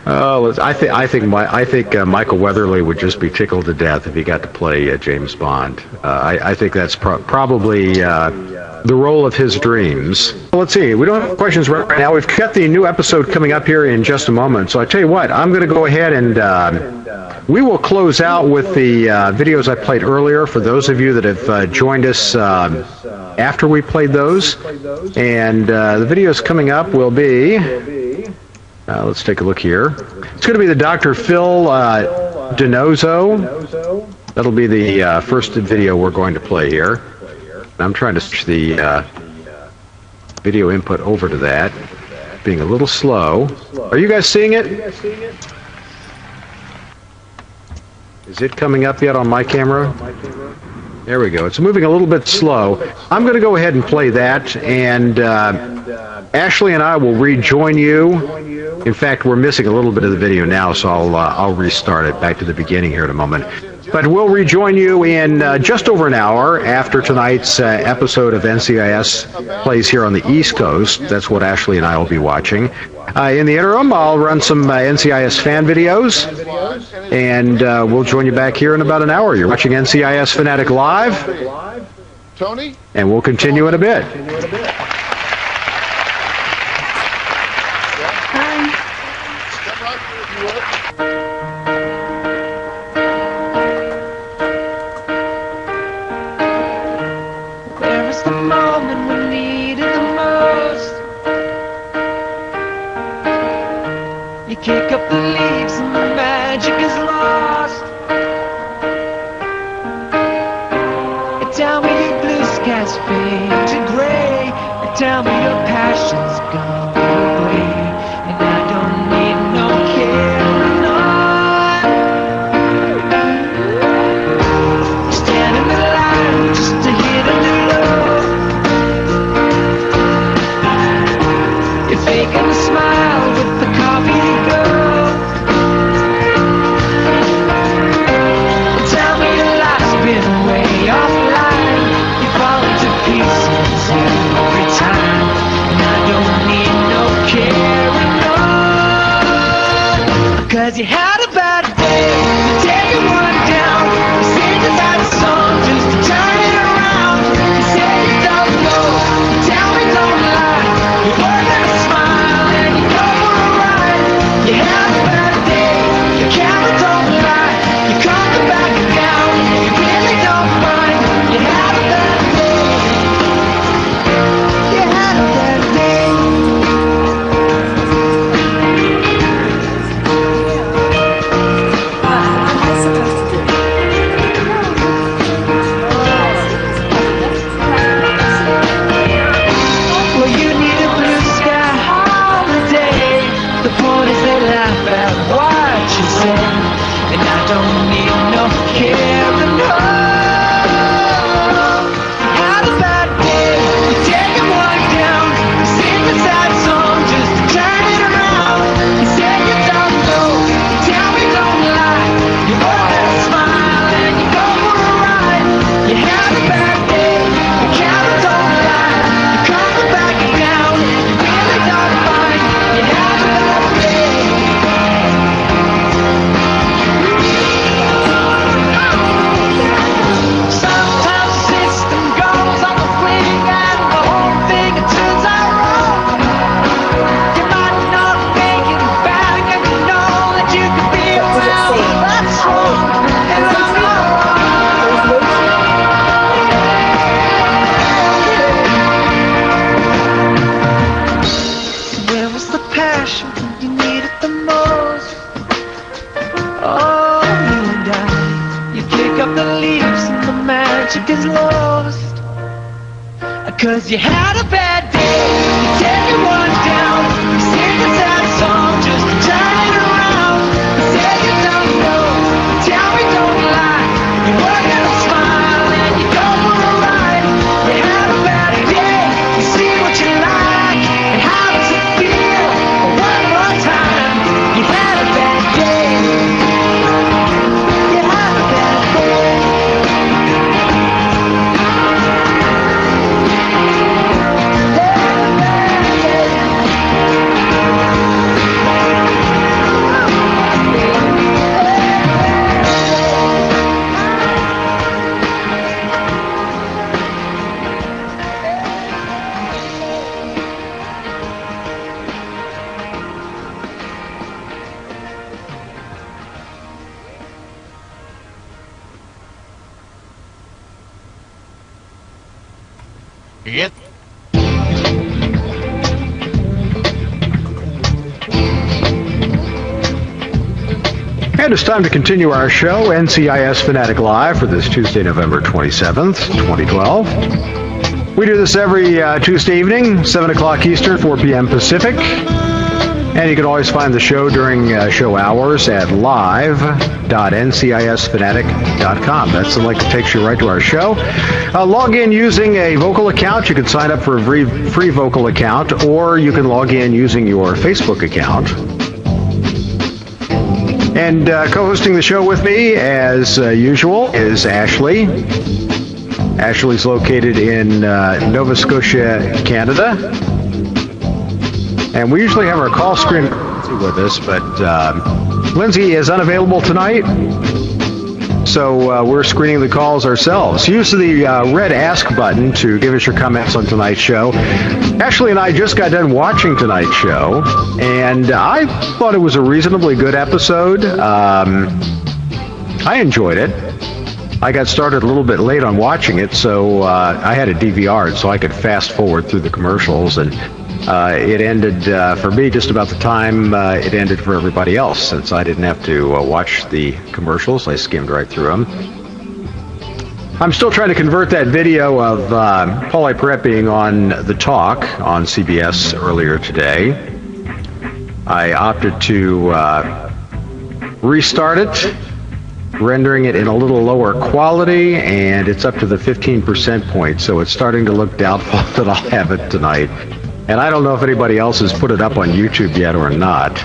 Oh, I think Michael Weatherly would just be tickled to death if he got to play James Bond. I think that's probably the role of his dreams. Let's see. We don't have questions right now. We've got the new episode coming up here in just a moment. So I tell you what, I'm going to go ahead and we will close out with the videos I played earlier for those of you that have joined us after we played those. And the videos coming up will be... let's take a look here. It's going to be the Dr. Phil Donoso. That'll be the first video we're going to play here. I'm trying to switch the video input over to that. Being a little slow. Are you guys seeing it? Is it coming up yet on my camera? There we go. It's moving a little bit slow. I'm going to go ahead and play that, and Ashley and I will rejoin you. In fact, we're missing a little bit of the video now, so I'll restart it back to the beginning here in a moment. But we'll rejoin you in just over an hour after tonight's episode of NCIS plays here on the East Coast. That's what Ashley and I will be watching. In the interim, I'll run some NCIS fan videos, and we'll join you back here in about an hour. You're watching NCIS Fanatic Live, Tony? And we'll continue in a bit. Kick up the leaves and the magic is lost. Tell me your blue skies fade to gray. Tell me your passion's gone away. And I don't need no carrying on. Stand in the line just to hit a new low. You're faking a smile with the coffee to go. Tell me your life's been way offline. You fall into pieces every time. And I don't need no carrying on. Cause you had a bad day, you take one down. You sing a sad song just to turn it around. You say you don't know, you tell me don't lie. You work and smile and you go for a ride. You have a bad day, your camera don't lie. You come back down, you really don't mind. You had a bad day. You had a bad day. What am I supposed to do? Well, you need a blue sky holiday. The point is they laugh at what you say. And I don't need no carrying on. Had a bad day, you take one down. You sing a sad song just to turn it around. You say you don't know, you tell me don't lie. You always smile and you go for a ride. You had a bad day, your camera don't lie. You come back down, you really don't mind. You had a bad day. the leaves and the magic is lost. 'Cause you had a bad day, it's everyone down. You sing a sad song just to turn it around. You say you don't know, tell me don't lie. You work and smile and you go for a ride. You had a bad day, you see what you like. And how does it feel? One more time. You had a bad day. You had a bad day. It. And it's time to continue our show, NCIS Fanatic Live, for this Tuesday, November 27th, 2012. We do this every Tuesday evening, 7 o'clock Eastern, 4 p.m. Pacific. And you can always find the show during show hours at live.ncisfanatic.com. That's the link that takes you right to our show. Log in using a Vokle account. You can sign up for a free Vokle account, or you can log in using your Facebook account. And co-hosting the show with me, as usual, is Ashley. Ashley's located in Nova Scotia, Canada. And we usually have our call screen with us, but Lindsay is unavailable tonight, so we're screening the calls ourselves. Use the red Ask button to give us your comments on tonight's show. Ashley and I just got done watching tonight's show, and I thought it was a reasonably good episode. I enjoyed it. I got started a little bit late on watching it, so I had a DVR, so I could fast forward through the commercials, and it ended for me just about the time it ended for everybody else, since I didn't have to watch the commercials. I skimmed right through them. I'm still trying to convert that video of Paul Perrette being on The Talk on CBS earlier today. I opted to restart it, rendering it in a little lower quality, and it's up to the 15% point, so it's starting to look doubtful that I'll have it tonight. And I don't know if anybody else has put it up on YouTube yet or not.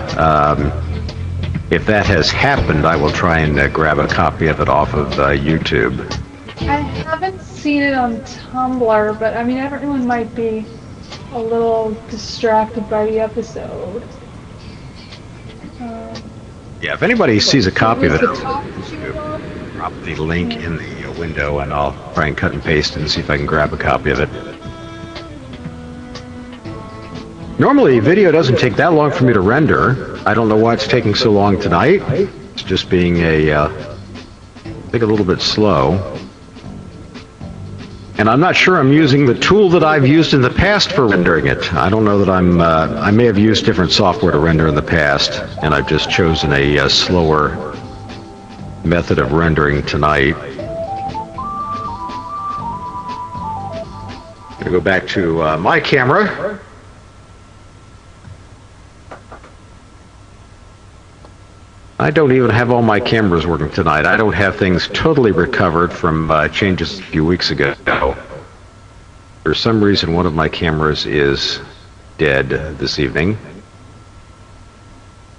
If that has happened, I will try and grab a copy of it off of YouTube. I haven't seen it on Tumblr, but I mean, everyone might be a little distracted by the episode. Yeah, if anybody sees a copy of it, drop the link in the window, and I'll try and cut and paste and see if I can grab a copy of it. Normally, video doesn't take that long for me to render. I don't know why it's taking so long tonight. It's just being I think a little bit slow. And I'm not sure I'm using the tool that I've used in the past for rendering it. I don't know that I may have used different software to render in the past, and I've just chosen a slower method of rendering tonight. I'm going to go back to my camera. I don't even have all my cameras working tonight. I don't have things totally recovered from changes a few weeks ago. For some reason, one of my cameras is dead this evening.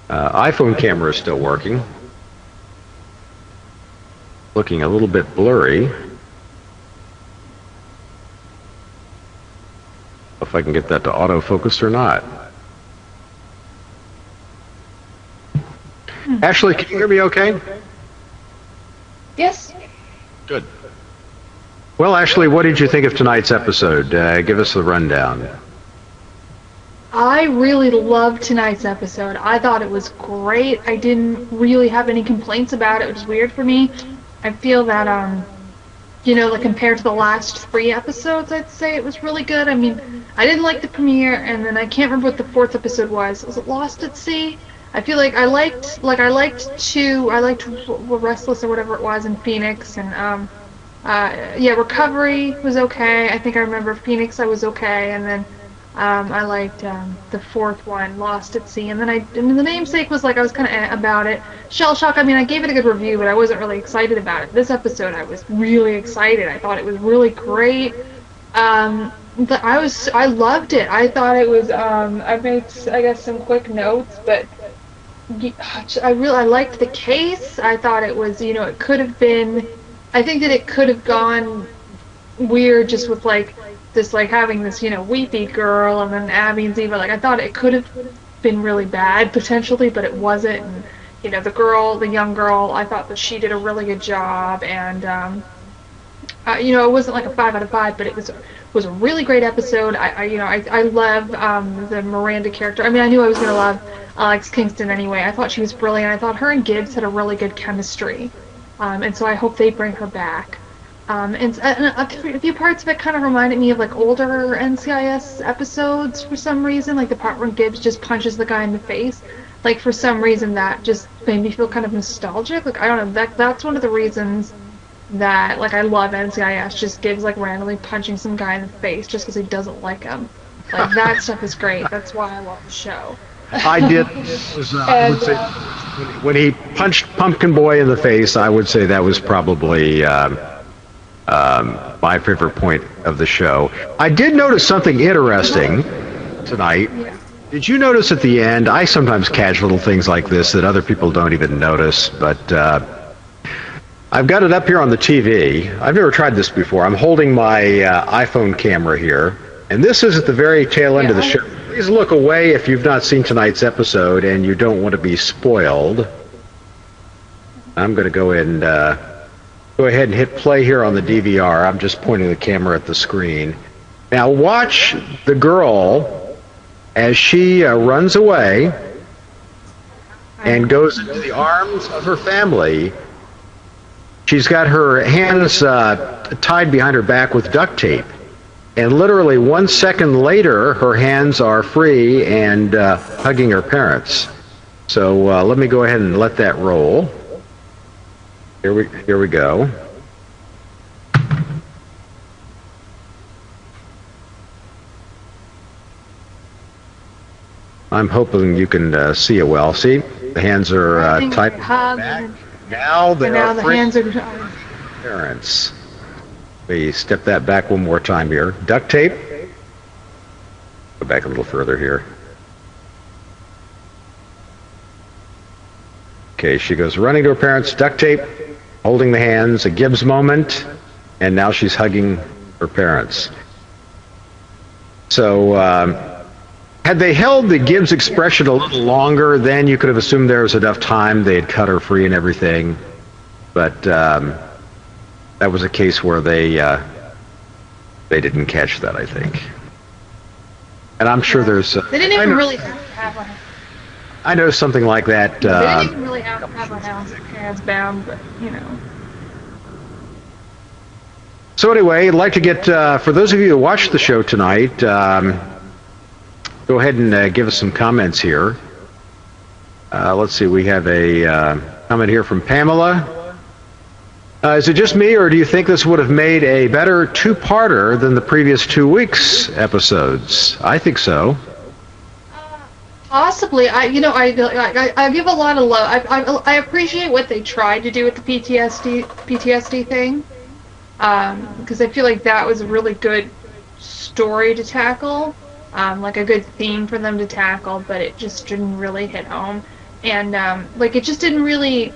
iPhone camera is still working. Looking a little bit blurry. If I can get that to autofocus or not. Ashley, can you hear me okay? Yes. Good. Well, Ashley, what did you think of tonight's episode? Give us the rundown. I really loved tonight's episode. I thought it was great. I didn't really have any complaints about it. It was weird for me. I feel that, like compared to the last 3 episodes, I'd say it was really good. I mean, I didn't like the premiere, and then I can't remember what the 4th episode was. Was it Lost at Sea? I feel like I liked Restless or whatever it was in Phoenix, and yeah, Recovery was okay. I think I remember Phoenix I was okay, and then I liked the fourth one, Lost at Sea, and then the namesake was like I was kind of about it. Shell Shock, I mean, I gave it a good review, but I wasn't really excited about it. This episode, I was really excited. I thought it was really great. But I loved it. I thought it was. I made, I guess, some quick notes, but I liked the case. I thought it was, it could have been. I think that it could have gone weird just with like this, like having this, weepy girl and then Abby and Ziva. Like I thought it could have been really bad potentially, but it wasn't. And the young girl, I thought that she did a really good job, and it wasn't like a 5 out of 5, but it was a really great episode. I love the Miranda character. I mean, I knew I was gonna love Alex Kingston anyway. I thought she was brilliant. I thought her and Gibbs had a really good chemistry, and so I hope they bring her back. And a few parts of it kind of reminded me of like older NCIS episodes for some reason, like the part where Gibbs just punches the guy in the face. Like for some reason that just made me feel kind of nostalgic. Like I don't know, that's one of the reasons that like I love NCIS. Just Gibbs like randomly punching some guy in the face just because he doesn't like him. Like that stuff is great. That's why I love the show. I did. I would say when he punched Pumpkin Boy in the face, I would say that was probably my favorite point of the show. I did notice something interesting tonight. Yeah. Did you notice at the end? I sometimes catch little things like this that other people don't even notice, but I've got it up here on the TV. I've never tried this before. I'm holding my iPhone camera here, and this is at the very tail end of the show. Please look away if you've not seen tonight's episode and you don't want to be spoiled. I'm going to go ahead and hit play here on the DVR. I'm just pointing the camera at the screen. Now watch the girl as she runs away and goes into the arms of her family. She's got her hands tied behind her back with duct tape. And literally 1 second later, her hands are free and hugging her parents. So let me go ahead and let that roll. Here we go. I'm hoping you can see it well. See, the hands are tied back. Now they are free. Hands are Parents. We step that back one more time here. Duct tape. Go back a little further here. Okay, she goes running to her parents, duct tape, holding the hands, a Gibbs moment, and now she's hugging her parents. So, had they held the Gibbs expression a little longer, then you could have assumed there was enough time. They had cut her free and everything. But that was a case where they didn't catch that, I think. And I'm sure there's... they didn't even really have a... I know something like that. They didn't even really have her hands bound, but, So anyway, I'd like to get, for those of you who watched the show tonight, go ahead and give us some comments here. Let's see, we have a comment here from Pamela. Is it just me, or do you think this would have made a better two-parter than the previous 2 weeks' episodes? I think so. Possibly. I give a lot of love. I appreciate what they tried to do with the PTSD thing, because I feel like that was a really good story to tackle, like a good theme for them to tackle, but it just didn't really hit home, and it just didn't really,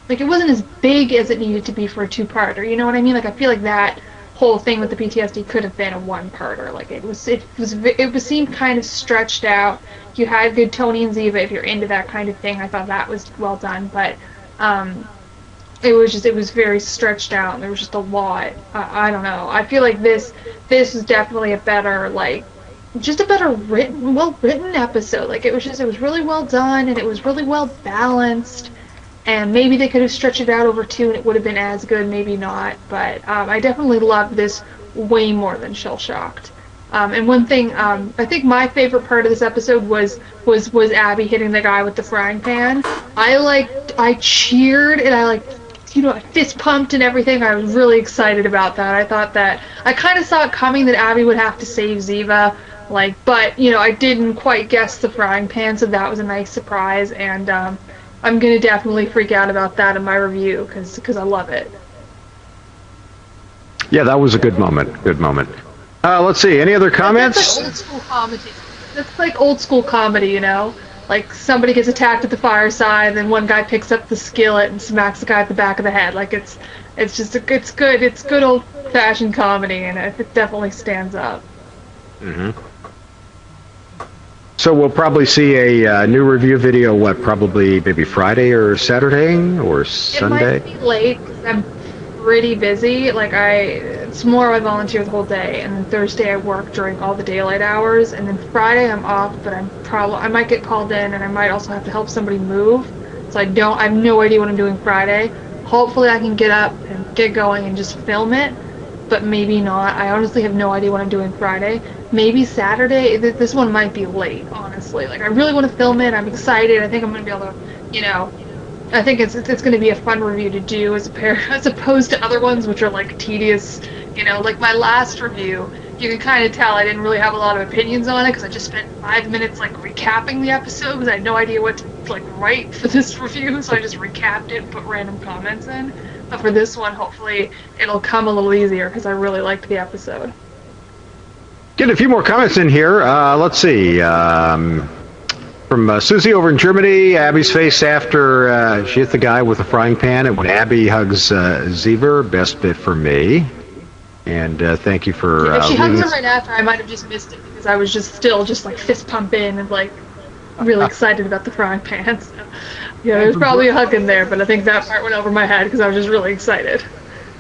it wasn't as big as it needed to be for a two-parter. You know what I mean? Like I feel like that whole thing with the PTSD could have been a one-parter. Like it seemed kind of stretched out. You had good Tony and Ziva if you're into that kind of thing. I thought that was well done, but it was very stretched out, and there was just a lot. I don't know. I feel like this is definitely a better, well-written episode. Like it was really well done, and it was really well balanced. And maybe they could have stretched it out over 2 and it would have been as good, maybe not. But I definitely loved this way more than Shell Shocked. And one thing, I think my favorite part of this episode was Abby hitting the guy with the frying pan. I cheered and I fist pumped and everything. I was really excited about that. I thought that I kind of saw it coming that Abby would have to save Ziva, but I didn't quite guess the frying pan, so that was a nice surprise. And I'm gonna definitely freak out about that in my review because I love it. Yeah, that was a good moment. Good moment. Let's see. Any other comments? That's like old school comedy. That's like old school comedy, Like somebody gets attacked at the fireside, and then one guy picks up the skillet and smacks the guy at the back of the head. Like it's good. It's good old fashioned comedy, and it definitely stands up. Mm-hmm. So we'll probably see a new review video. Probably maybe Friday or Saturday or Sunday. It might be late because I'm pretty busy. Tomorrow I volunteer the whole day, and then Thursday I work during all the daylight hours, and then Friday I'm off, but I might get called in, and I might also have to help somebody move. So I have no idea what I'm doing Friday. Hopefully I can get up and get going and just film it, but maybe not. I honestly have no idea what I'm doing Friday. Maybe Saturday. This one might be late, honestly. I really want to film it. I'm excited. I think I'm going to be able to, I think it's going to be a fun review to do as opposed to other ones which are tedious. Like my last review, you can kind of tell I didn't really have a lot of opinions on it because I just spent 5 minutes recapping the episode because I had no idea what to write for this review, so I just recapped it and put random comments in. But for this one, hopefully it'll come a little easier because I really liked the episode. Get a few more comments in here. Let's see. From Susie over in Germany, Abby's face after she hit the guy with a frying pan, and when Abby hugs Zever, best bit for me. And thank you for. If she hugs her right after, I might have just missed it because I was still fist pumping and really excited about the frying pan. So, there's probably a hug in there, but I think that part went over my head because I was just really excited.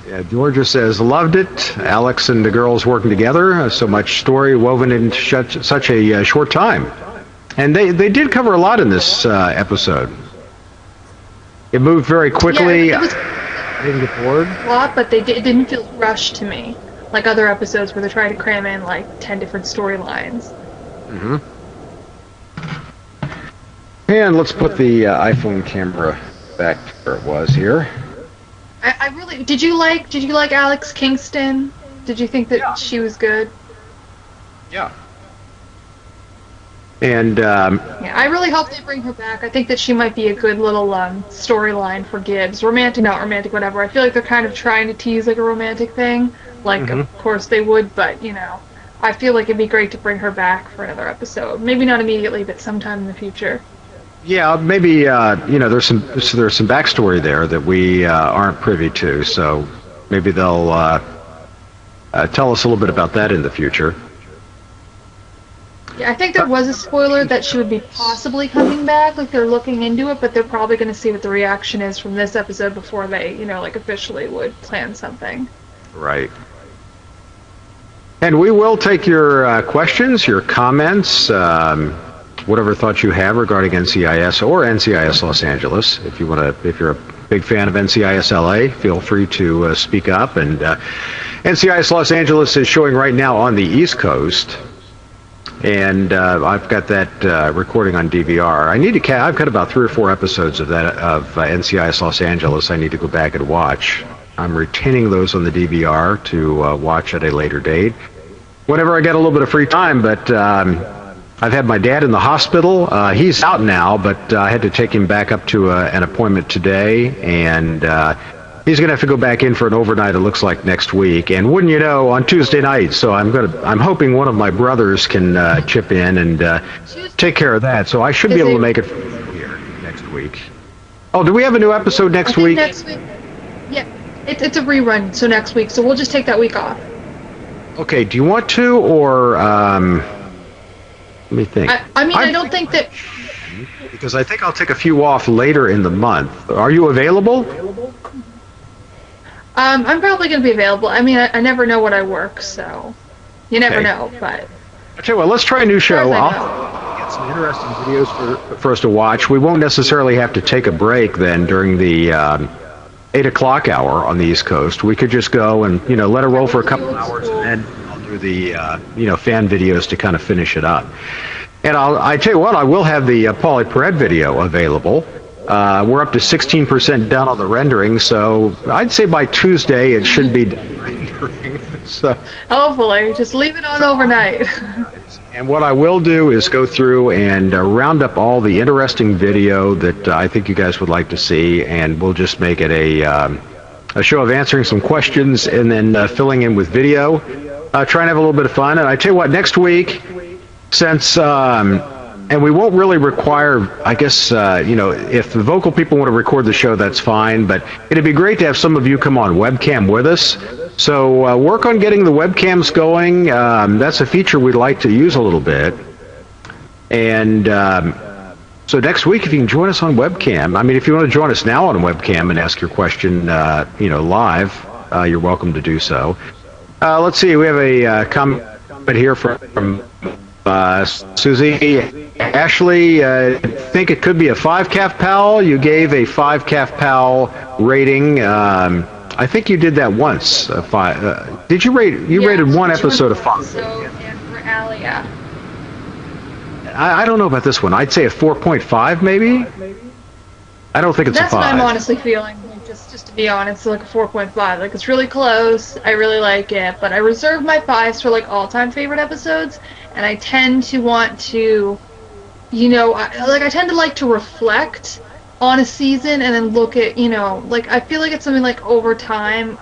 Yeah, Georgia says, loved it. Alex and the girls working together. So much story woven in such a short time. And they did cover a lot in this episode. It moved very quickly. Yeah, I didn't get bored. A lot, but it didn't feel rushed to me. Like other episodes where they try to cram in 10 different storylines. Mm-hmm. And let's put the iPhone camera back to where it was here. I really did you like Alex Kingston? Did you think that she was good? Yeah. And yeah, I really hope they bring her back. I think that she might be a good little storyline for Gibbs. Romantic, not romantic, whatever. I feel like they're kind of trying to tease a romantic thing. Of course they would, but I feel like it'd be great to bring her back for another episode. Maybe not immediately, but sometime in the future. Yeah, maybe there's some backstory there that we aren't privy to, so maybe they'll tell us a little bit about that in the future. Yeah, I think there was a spoiler that she would be possibly coming back, they're looking into it, but they're probably going to see what the reaction is from this episode before they, officially would plan something. Right. And we will take your questions, your comments, whatever thoughts you have regarding NCIS or NCIS Los Angeles. If you're a big fan of NCIS LA, feel free to speak up. And NCIS Los Angeles is showing right now on the East Coast. And I've got that recording on DVR. I've got about 3 or 4 episodes of NCIS Los Angeles. I need to go back and watch. I'm retaining those on the DVR to watch at a later date, whenever I get a little bit of free time. But I've had my dad in the hospital. He's out now, but I had to take him back up to an appointment today, and he's going to have to go back in for an overnight, it looks like, next week. And wouldn't you know, on Tuesday night. So I'm hoping one of my brothers can chip in and take care of that. So I should be able to make it here next week. Oh, do we have a new episode next week? Next week. Yeah, it's a rerun, so next week. So we'll just take that week off. Okay, do you want to, or let me think. I don't think that... Because I think I'll take a few off later in the month. Are you available? I'm probably going to be available. I never know what I work, so you never know, but... I tell you what, let's try a new show. I'll get some interesting videos for us to watch. We won't necessarily have to take a break then during the 8 o'clock hour on the East Coast. We could just go and, let it roll for a couple of hours, and then I'll do through the fan videos to kind of finish it up. And I tell you what, I will have the Paulie Perret video available. We're up to 16% down on the rendering, so I'd say by Tuesday it should be done rendering. So, hopefully, just leave it on overnight. and what I will do is go through and round up all the interesting video that I think you guys would like to see, and we'll just make it a show of answering some questions and then filling in with video. Try and have a little bit of fun. And I tell you what, next week, since and we won't really require, I guess, if the Vokle people want to record the show, that's fine, but it'd be great to have some of you come on webcam with us. So work on getting the webcams going. That's a feature we'd like to use a little bit. And so next week, if you can join us on webcam, I mean, if you want to join us now on webcam and ask your question, live, you're welcome to do so. Let's see, we have a comment here from Susie. Ashley, I think it could be a 5-calf pal. You gave a 5-calf pal rating. I think you did that once. Did you rate? You rated one episode of 5. So, and for Allie, yeah. I don't know about this one. I'd say a 4.5, maybe. I don't think it's a 5. That's what I'm honestly feeling. Like, just to be honest, like a 4.5. Like, it's really close. I really like it, but I reserve my 5s for like all-time favorite episodes, and I tend to want to, I tend to like to reflect on a season and then look at, I feel like it's something like over time.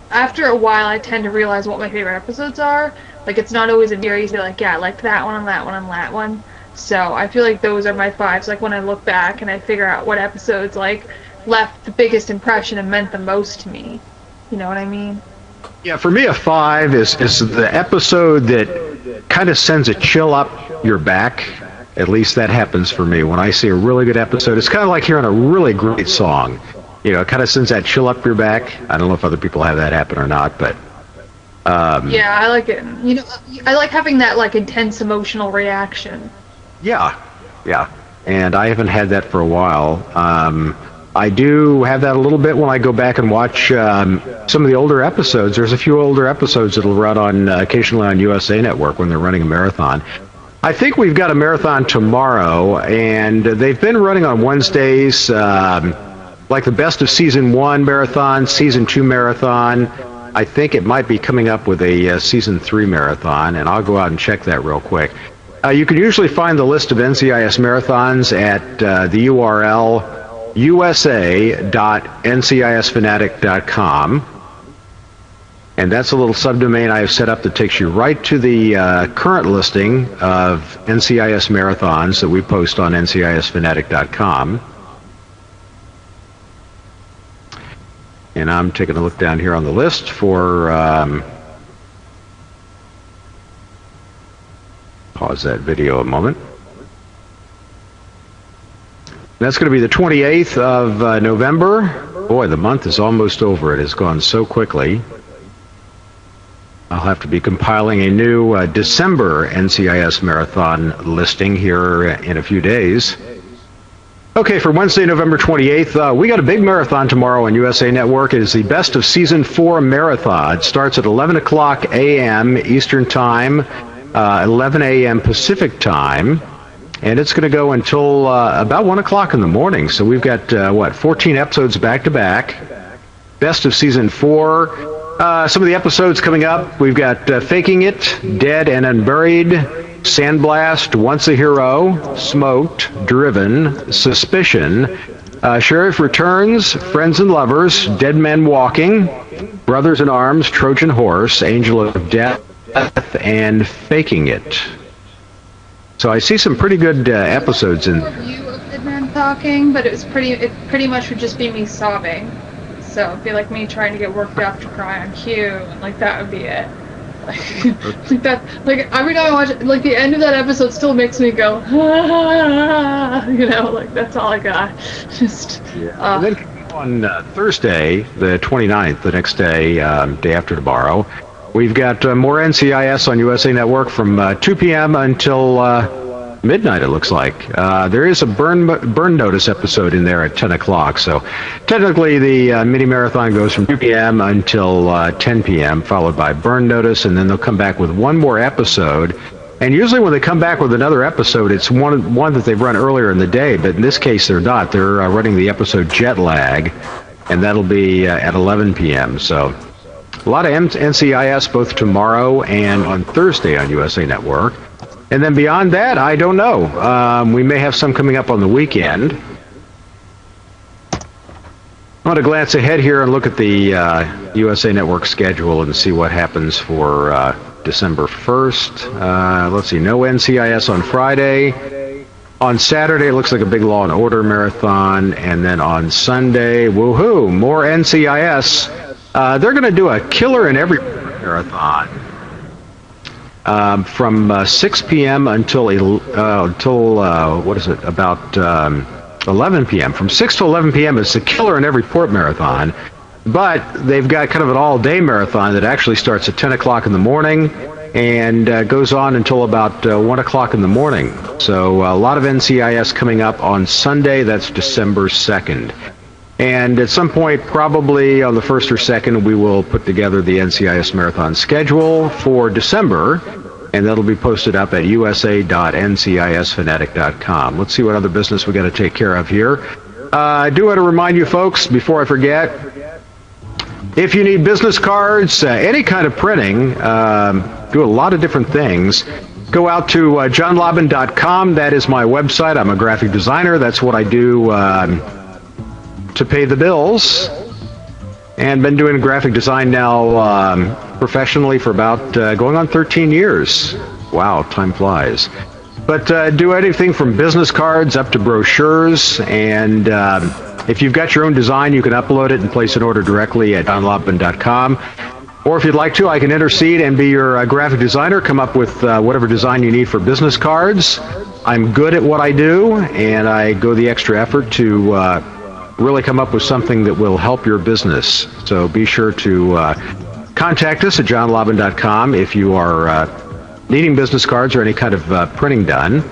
After a while, I tend to realize what my favorite episodes are. Like, it's not always very easy. Like, yeah, I liked that one and that one and that one. So I feel like those are my 5s. Like, when I look back and I figure out what episodes like left the biggest impression and meant the most to me. You know what I mean? Yeah, for me, a 5 is the episode that kind of sends a chill up your back. At least that happens for me when I see a really good episode. It's kind of like hearing a really great song. It kind of sends that chill up your back. I don't know if other people have that happen or not, but yeah, I like it. I like having that like intense emotional reaction. Yeah, and I haven't had that for a while. I do have that a little bit when I go back and watch some of the older episodes. There's a few older episodes that'll run on occasionally on USA Network when they're running a marathon. I think we've got a marathon tomorrow, and they've been running on Wednesdays, like the best of Season 1 marathon, Season 2 marathon. I think it might be coming up with a Season 3 marathon, and I'll go out and check that real quick. You can usually find the list of NCIS marathons at the URL usa.ncisfanatic.com. And that's a little subdomain I have set up that takes you right to the current listing of NCIS marathons that we post on ncisfanatic.com. And I'm taking a look down here on the list for... pause that video a moment. That's going to be the 28th of November. Boy, the month is almost over. It has gone so quickly. I'll have to be compiling a new December NCIS marathon listing here in a few days. Okay, for Wednesday, November 28th, we got a big marathon tomorrow on USA Network. It is the best of Season 4 marathon. It starts at 11 o'clock a.m. Eastern Time, 11 a.m. Pacific Time, and it's going to go until about 1 o'clock in the morning. So we've got, 14 episodes back-to-back. Best of Season 4. Some of the episodes coming up, we've got Faking It, Dead and Unburied, Sandblast, Once a Hero, Smoked, Driven, Suspicion, Sheriff Returns, Friends and Lovers, Dead Men Walking, Brothers in Arms, Trojan Horse, Angel of Death, and Faking It. So I see some pretty good episodes in there. Review of Dead Man Talking, but it pretty much would just be me sobbing. So it'd be like me trying to get worked up to cry on cue, and like that would be it. Like every time I watch it, like the end of that episode still makes me go, like that's all I got. Just. Yeah. And then on Thursday, the 29th, the next day, day after tomorrow, we've got more NCIS on USA Network from 2 p.m. until midnight, it looks like. There is a burn notice episode in there at 10 o'clock. So technically the mini marathon goes from 2 p.m. until 10 p.m., followed by burn notice, and then they'll come back with one more episode. And usually when they come back with another episode, it's one that they've run earlier in the day, but in this case they're not. They're running the episode Jet Lag, and that'll be at 11 p.m. So a lot of NCIS both tomorrow and on Thursday on USA Network. And then beyond that, I don't know. We may have some coming up on the weekend. I want to glance ahead here and look at the USA Network schedule and see what happens for December 1st. Let's see, no NCIS on Friday. On Saturday, it looks like a big Law and Order marathon. And then on Sunday, woohoo, more NCIS. They're going to do a killer in every marathon from 6 p.m. until what is it, about 11 p.m. From 6 to 11 p.m. it's a killer in every port marathon. But they've got kind of an all-day marathon that actually starts at 10 o'clock in the morning and goes on until about 1 o'clock in the morning. So a lot of NCIS coming up on Sunday. That's December 2nd. And at some point, probably on the 1st or 2nd, we will put together the NCIS marathon schedule for December, and that'll be posted up at usa.ncisfanatic.com. Let's see what other business we got to take care of here. I do want to remind you folks, before I forget, if you need business cards, any kind of printing, do a lot of different things, go out to johnlobin.com. That is my website. I'm a graphic designer. That's what I do to pay the bills. And been doing graphic design now professionally for about going on 13 years. Wow, time flies. But do anything from business cards up to brochures, and if you've got your own design, you can upload it and place an order directly at johnlobin.com. Or if you'd like to, I can intercede and be your graphic designer, come up with whatever design you need for business cards. I'm good at what I do, and I go the extra effort to really come up with something that will help your business. So be sure to contact us at johnlobin.com if you are needing business cards or any kind of printing done.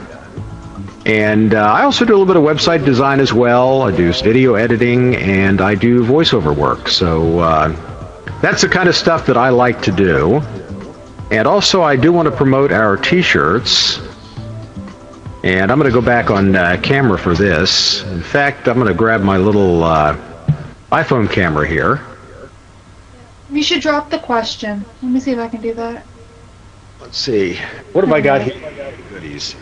And I also do a little bit of website design as well. I do video editing, and I do voiceover work. So that's the kind of stuff that I like to do. And also I do want to promote our t-shirts. And I'm going to go back on camera for this. In fact, I'm going to grab my little iPhone camera here. You should drop the question. Let me see if I can do that. Let's see. What have I got here? Goodies.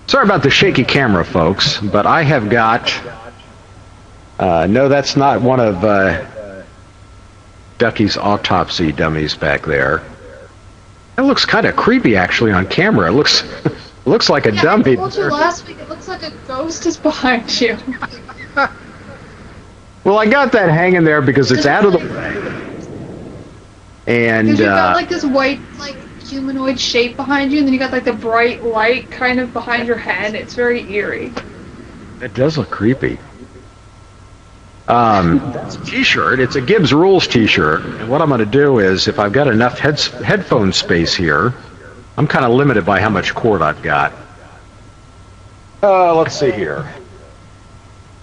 Sorry about the shaky camera, folks, but I have got... no, that's not one of Ducky's autopsy dummies back there. It looks kind of creepy, actually, on camera. It looks looks like a dummy. I told you last week, it looks like a ghost is behind you. Well, I got that hanging there because it's out of the way. And because you've got like this white, like humanoid shape behind you, and then you got like the bright light kind of behind your head. It's very eerie. It does look creepy. That's a t-shirt. It's a Gibbs Rules t-shirt. And what I'm going to do is, if I've got enough headphone space here, I'm kind of limited by how much cord I've got. Let's see here.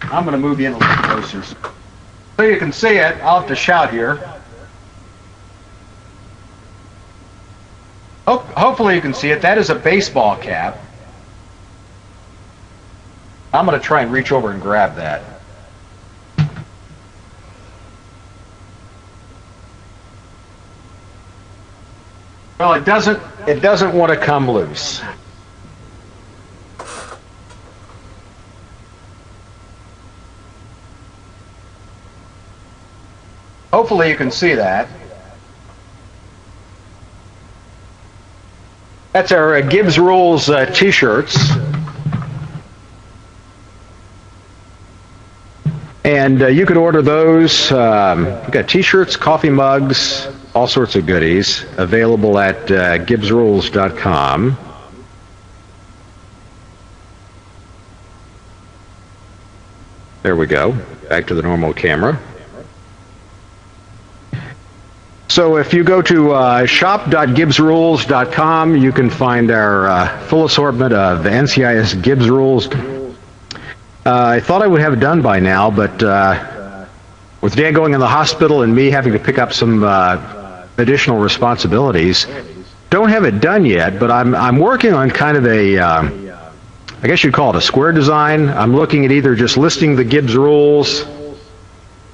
I'm going to move you in a little closer so you can see it. I'll have to shout here. Hopefully you can see it. That is a baseball cap. I'm going to try and reach over and grab that. Well, it doesn't want to come loose. Hopefully you can see that. That's our Gibbs Rules t-shirts. And you can order those. We've got t-shirts, coffee mugs, all sorts of goodies available at gibbsrules.com. There we go. Back to the normal camera. So if you go to shop.gibbsrules.com, you can find our full assortment of NCIS Gibbs rules. I thought I would have it done by now, but with Dan going in the hospital and me having to pick up some additional responsibilities, don't have it done yet. But I'm working on kind of a, I guess you'd call it a square design. I'm looking at either just listing the Gibbs rules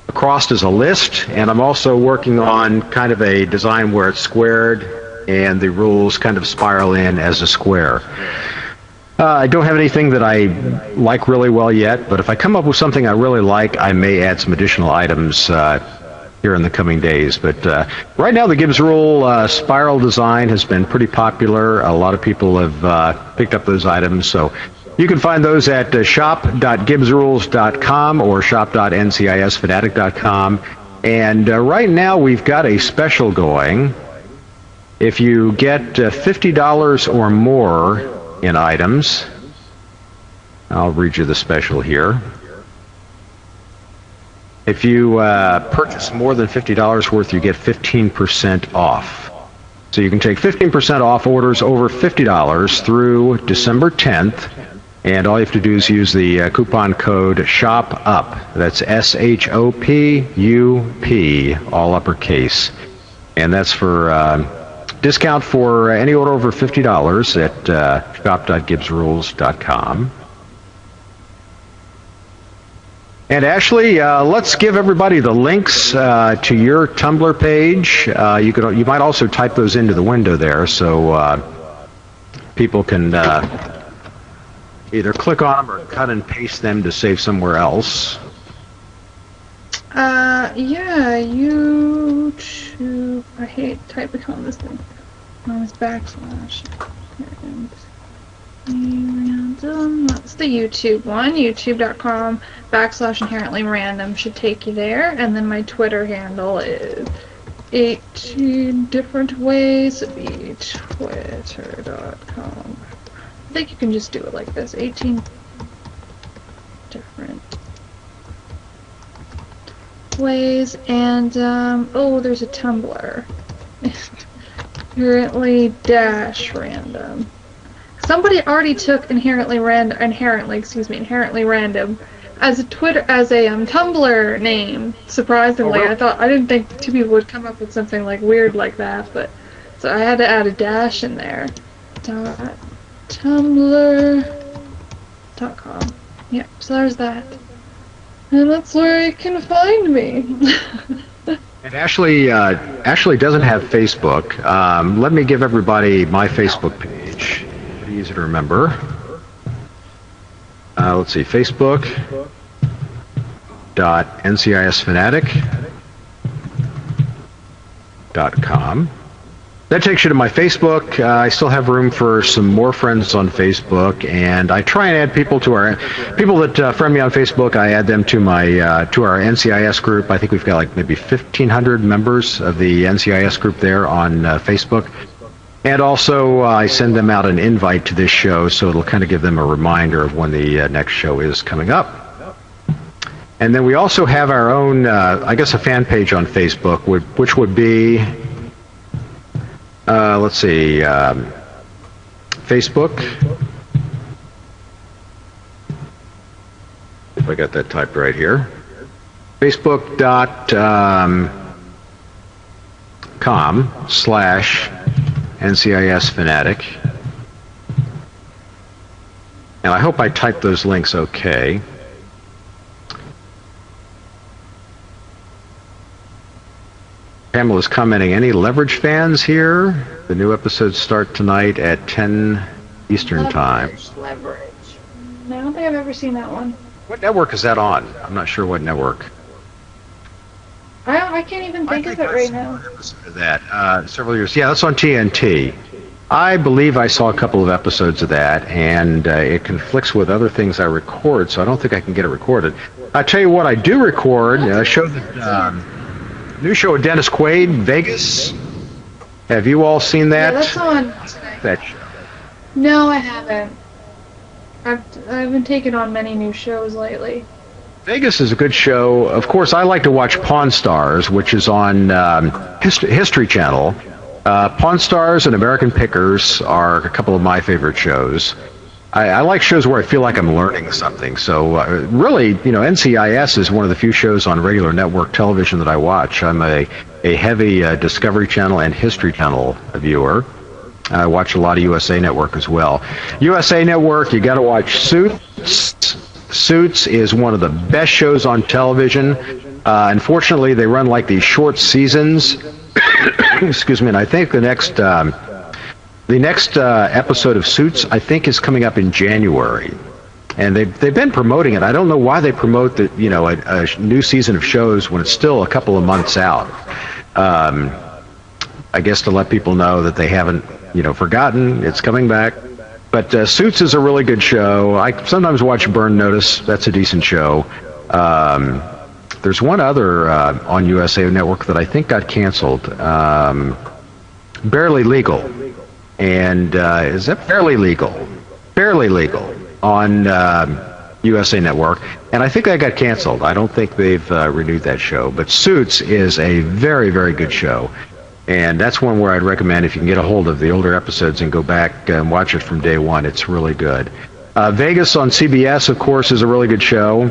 across as a list, and I'm also working on kind of a design where it's squared and the rules kind of spiral in as a square. I don't have anything that I like really well yet, but if I come up with something I really like, I may add some additional items here in the coming days. But right now, the Gibbs rule spiral design has been pretty popular. A lot of people have picked up those items, so you can find those at shop.gibbsrules.com or shop.ncisfanatic.com. And right now we've got a special going. If you get $50 or more in items, I'll read you the special here. If you purchase more than $50 worth, you get 15% off. So you can take 15% off orders over $50 through December 10th. And all you have to do is use the coupon code SHOPUP. That's SHOPUP, all uppercase. And that's for discount for any order over $50 at shop.gibbsrules.com. And Ashley, let's give everybody the links to your Tumblr page. You might also type those into the window there, so people can either click on them or cut and paste them to save somewhere else. Yeah, YouTube. I hate typing on this thing. On this backslash. Random. That's the YouTube one. YouTube.com/inherently random should take you there. And then my Twitter handle is 18 different ways. It'd be twitter.com. I think you can just do it like this. 18 different ways. And, oh, there's a Tumblr. Inherently-random. Somebody already took inherently random as a Tumblr name. Surprisingly, I didn't think two people would come up with something like weird like that, but so I had to add a dash in there. Tumblr.com. Yep, so there's that. And that's where you can find me. And Ashley doesn't have Facebook. Let me give everybody my Facebook page. Pretty easy to remember. Let's see, Facebook.ncisfanatic.com. That takes you to my Facebook. I still have room for some more friends on Facebook, and I try and add people that friend me on Facebook. I add them to my to our NCIS group. I think we've got like maybe 1,500 members of the NCIS group there on Facebook. And also, I send them out an invite to this show, so it'll kind of give them a reminder of when the next show is coming up. And then we also have our own, I guess, a fan page on Facebook, which would be. Let's see, Facebook. If I got that typed right here. Facebook.com/NCIS Fanatic. And I hope I typed those links okay. Pamela's commenting, any Leverage fans here? The new episodes start tonight at 10 Eastern Time. Leverage. No, I don't think I've ever seen that one. What network is that on? I'm not sure what network. I can't even think of it right now. Of that, several years. Yeah, that's on TNT. I believe I saw a couple of episodes of that, and it conflicts with other things I record, so I don't think I can get it recorded. I tell you what, I do record a show that... new show with Dennis Quaid, Vegas. Have you all seen that? Yeah, that's on today. That show. No, I haven't. I've been taking on many new shows lately. Vegas is a good show. Of course, I like to watch Pawn Stars, which is on History Channel. Pawn Stars and American Pickers are a couple of my favorite shows. I like shows where I feel like I'm learning something. So really, NCIS is one of the few shows on regular network television that I watch. I'm a heavy Discovery Channel and History Channel viewer. I watch a lot of USA Network as well. USA Network, you got to watch Suits. Suits is one of the best shows on television. Unfortunately, they run like these short seasons. Excuse me. And I think the next episode of Suits, I think, is coming up in January. And they've been promoting it. I don't know why they promote a new season of shows when it's still a couple of months out. I guess to let people know that they haven't forgotten. It's coming back. But Suits is a really good show. I sometimes watch Burn Notice. That's a decent show. There's one other on USA Network that I think got canceled. Barely Legal. And is that Barely Legal? Barely Legal on USA Network. And I think that got canceled. I don't think they've renewed that show. But Suits is a very, very good show. And that's one where I'd recommend if you can get a hold of the older episodes and go back and watch it from day one. It's really good. Vegas on CBS, of course, is a really good show.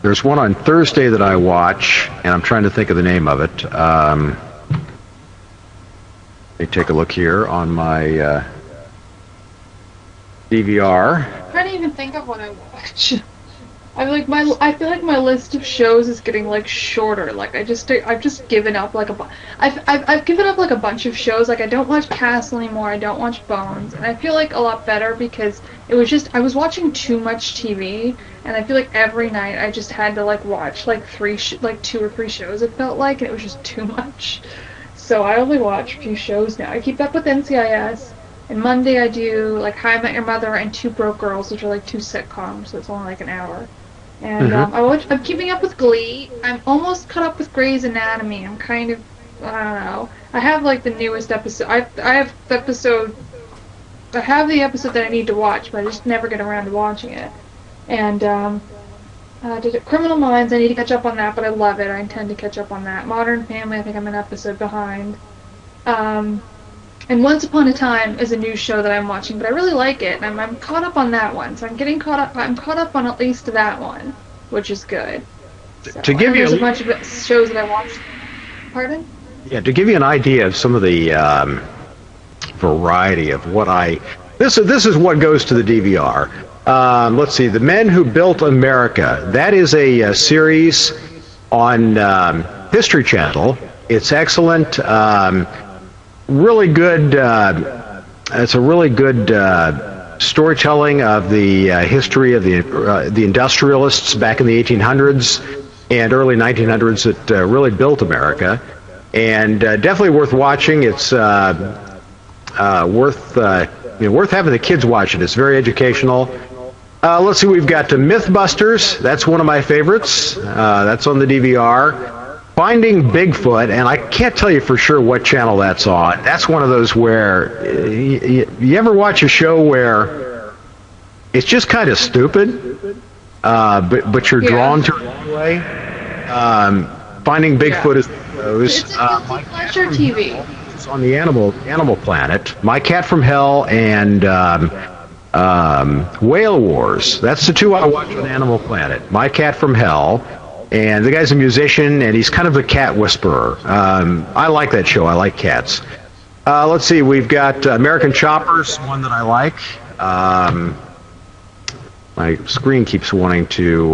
There's one on Thursday that I watch, and I'm trying to think of the name of it. Let me take a look here on my DVR. I can't even think of what I watch. I feel like my list of shows is getting shorter. I've just given up I've given up a bunch of shows. I don't watch Castle anymore. I don't watch Bones, and I feel like a lot better because it was just I was watching too much TV, and I feel like every night I just had to watch 2 or 3 shows. It felt like, and it was just too much. So I only watch a few shows now. I keep up with NCIS. And Monday I do How I Met Your Mother and Two Broke Girls, which are 2 sitcoms, so it's only an hour. And I'm keeping up with Glee. I'm almost caught up with Grey's Anatomy. I'm kind of, I don't know. I have the newest episode. I have the episode that I need to watch, but I just never get around to watching it. And Criminal Minds, I need to catch up on that, but I love it. I intend to catch up on that. Modern Family, I think I'm an episode behind. And Once Upon a Time is a new show that I'm watching, but I really like it, and I'm caught up on that one. So I'm caught up on at least that one, which is good. So, to give you there's a bunch of shows that I watched. Pardon? Yeah, to give you an idea of some of the variety of what this is what goes to the DVR. Let's see, The Men Who Built America. That is a series on History Channel. It's excellent. Really good. It's a really good storytelling of the history of the industrialists back in the 1800s and early 1900s that really built America, and definitely worth watching. It's worth having the kids watch it. It's very educational. Let's see, we've got Mythbusters. That's one of my favorites. That's on the DVR. Finding Bigfoot, and I can't tell you for sure what channel that's on. That's one of those where you ever watch a show where it's just kind of stupid, but you're drawn to it anyway. Finding Bigfoot is one of those. It's pleasure TV. It's on the Animal Planet. My Cat from Hell and Whale Wars. That's the 2 I watch on Animal Planet. My Cat from Hell. And the guy's a musician, and he's kind of a cat whisperer. I like that show. I like cats. Let's see. We've got American Choppers, one that I like. My screen keeps wanting to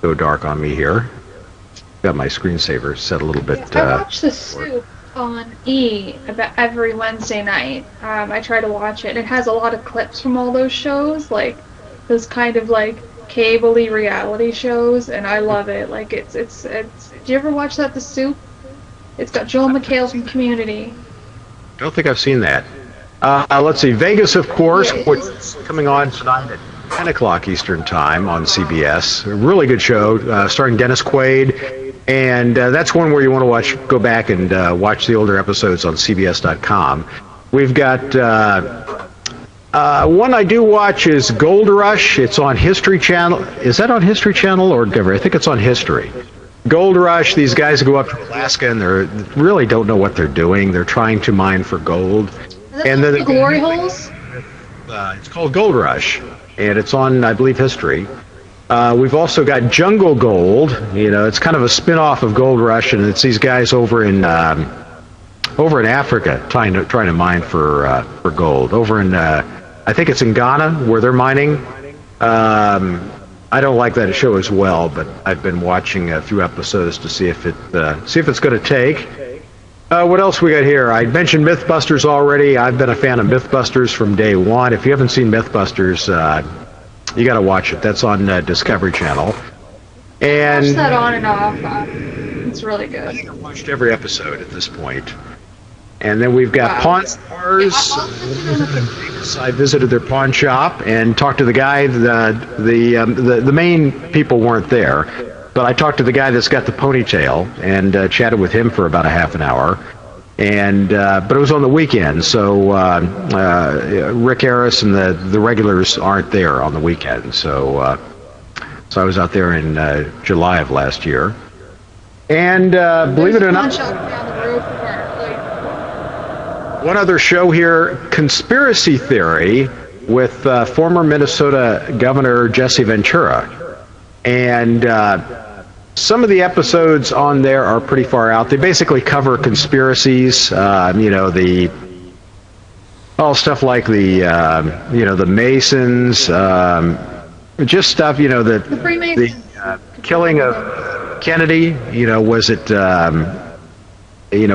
go dark on me here. Got my screensaver set a little bit. I watch The Soup on E about every Wednesday night. I try to watch it. It has a lot of clips from all those shows, those kind of cable-y reality shows, and I love it. It's do you ever watch that, The Soup? It's got Joel McHale from Community. Don't think I've seen that. Let's see, Vegas, of course, which is coming on tonight at 10 o'clock Eastern Time on CBS. A really good show, starring Dennis Quaid, and that's one where you want to go back and watch the older episodes on CBS.com. We've got One I do watch is Gold Rush. It's on History Channel. Is that on History Channel or Discovery? I think it's on History. Gold Rush, these guys go up to Alaska and they really don't know what they're doing. They're trying to mine for gold. And then the glory holes? It's called Gold Rush, and it's on, I believe, History. We've also got Jungle Gold. You know, it's kind of a spin-off of Gold Rush, and it's these guys over in Africa trying to mine for gold. Over in, I think it's in Ghana where they're mining. I don't like that show as well, but I've been watching a few episodes to see if it's going to take. What else we got here? I mentioned Mythbusters already. I've been a fan of Mythbusters from day one. If you haven't seen Mythbusters, you got to watch it. That's on Discovery Channel. And watch that on and off. It's really good. I think I've watched every episode at this point. And then we've got Pawn Stars. I visited their pawn shop and talked to the guy. The main people weren't there, but I talked to the guy that's got the ponytail and chatted with him for about a half an hour. And but it was on the weekend, so Rick Harris and the regulars aren't there on the weekend. So I was out there in July of last year. And believe it or not, one other show here, Conspiracy Theory, with former Minnesota Governor Jesse Ventura. And some of the episodes on there are pretty far out. They basically cover conspiracies, stuff like the Masons, just stuff, the killing of Kennedy, was it,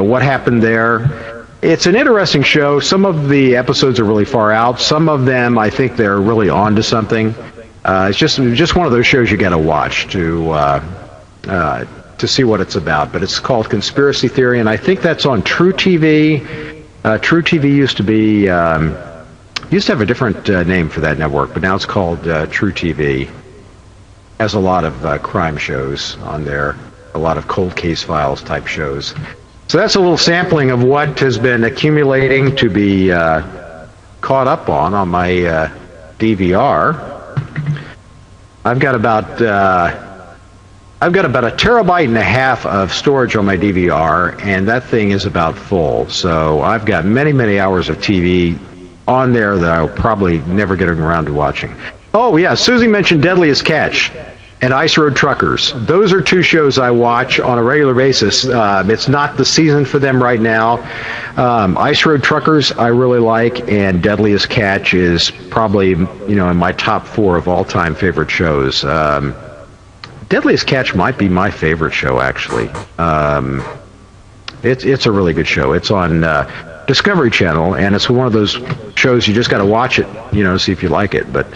what happened there? It's an interesting show. Some of the episodes are really far out. Some of them, I think they're really on to something. It's just one of those shows you got to watch to see what it's about. But it's called Conspiracy Theory, and I think that's on True TV. True TV used to have a different name for that network, but now it's called True TV. Has a lot of crime shows on there, a lot of cold case files type shows. So that's a little sampling of what has been accumulating to be caught up on my DVR. I've got about a terabyte and a half of storage on my DVR, and that thing is about full. So I've got many, many hours of TV on there that I'll probably never get around to watching. Oh yeah, Susie mentioned Deadliest Catch and Ice Road Truckers. Those are two shows I watch on a regular basis. It's not the season for them right now. Ice Road Truckers I really like, and Deadliest Catch is probably in my top 4 of all-time favorite shows. Deadliest Catch might be my favorite show, actually. It's a really good show. It's on Discovery Channel, and it's one of those shows you just got to watch it, see if you like it. But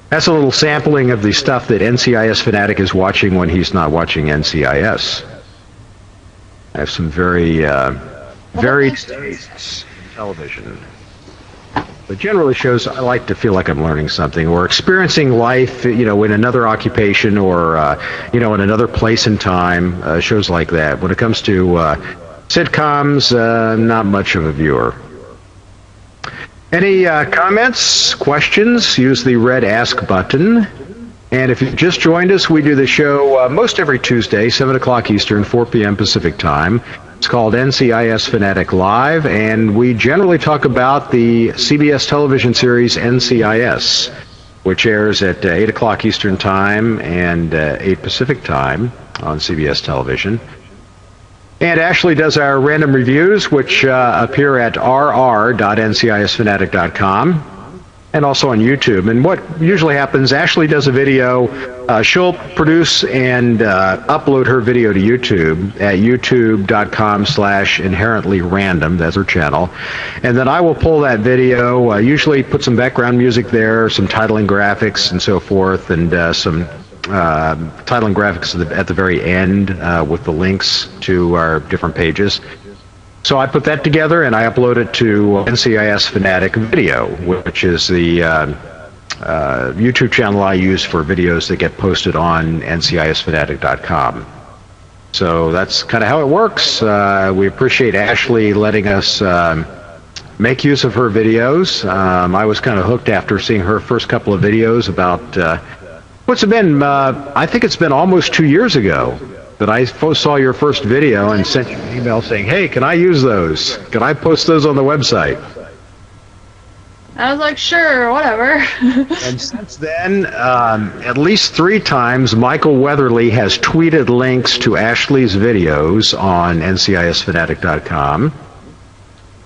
that's a little sampling of the stuff that NCIS Fanatic is watching when he's not watching NCIS. I have some very varied tastes in television. But generally shows I like to feel like I'm learning something or experiencing life, in another occupation or, in another place and time, shows like that. When it comes to sitcoms, not much of a viewer. Any comments, questions? Use the red Ask button. And if you've just joined us, we do the show most every Tuesday, 7 o'clock Eastern, 4 p.m. Pacific Time. It's called NCIS Fanatic Live, and we generally talk about the CBS television series NCIS, which airs at 8 o'clock Eastern Time and 8 Pacific Time on CBS television. And Ashley does our random reviews, which appear at rr.ncisfanatic.com and also on YouTube. And what usually happens, Ashley does a video. She'll produce and upload her video to YouTube at youtube.com/inherentlyrandom. That's her channel. And then I will pull that video, usually put some background music there, some titling graphics and so forth, and some titling graphics at the very end with the links to our different pages. So I put that together and I upload it to NCIS Fanatic Video, which is the YouTube channel I use for videos that get posted on ncisfanatic.com. So that's kind of how it works. We appreciate Ashley letting us make use of her videos. I was kind of hooked after seeing her first couple of videos about, what's it been, I think it's been almost 2 years ago that I saw your first video and sent you an email saying, hey, can I use those? Can I post those on the website? I was like, sure, whatever. And since then, at least 3 times, Michael Weatherly has tweeted links to Ashley's videos on ncisfanatic.com.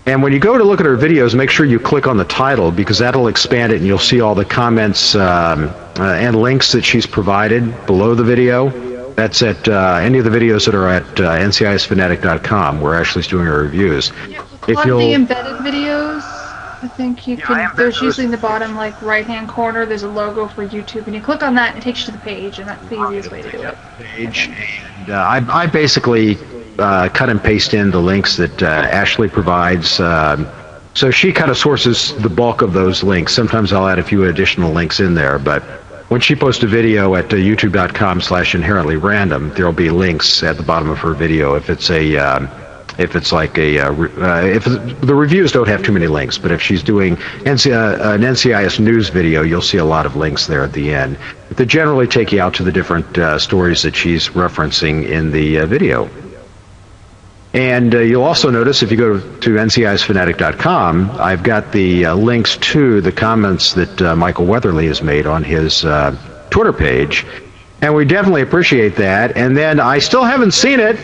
And when you go to look at her videos, make sure you click on the title, because that'll expand it and you'll see all the comments and links that she's provided below the video. That's at any of the videos that are at ncisfanatic.com, where Ashley's doing her reviews. Yeah, a lot of the embedded videos, I think you can, there's usually in the bottom like right-hand corner, there's a logo for YouTube, and you click on that and it takes you to the page, and that's the easiest way to do it. Page, and I basically cut and paste in the links that Ashley provides. So she kind of sources the bulk of those links. Sometimes I'll add a few additional links in there, but when she posts a video at youtube.com/inherently-random, there'll be links at the bottom of her video. If it's a if the reviews don't have too many links, but if she's doing an NCIS news video, you'll see a lot of links there at the end. They generally take you out to the different stories that she's referencing in the video. And you'll also notice if you go to ncisfanatic.com, I've got the links to the comments that Michael Weatherly has made on his Twitter page. And we definitely appreciate that. And then I still haven't seen it,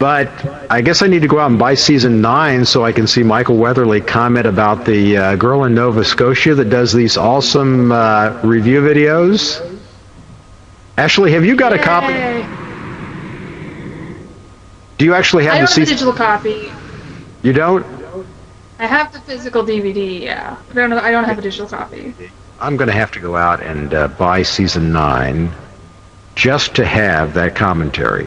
but I guess I need to go out and buy season 9 so I can see Michael Weatherly comment about the girl in Nova Scotia that does these awesome review videos. Ashley, have you got a copy? Do you actually have I the don't have a digital copy. You don't? I have the physical DVD, yeah. But I don't have a digital copy. I'm going to have to go out and buy season 9 just to have that commentary.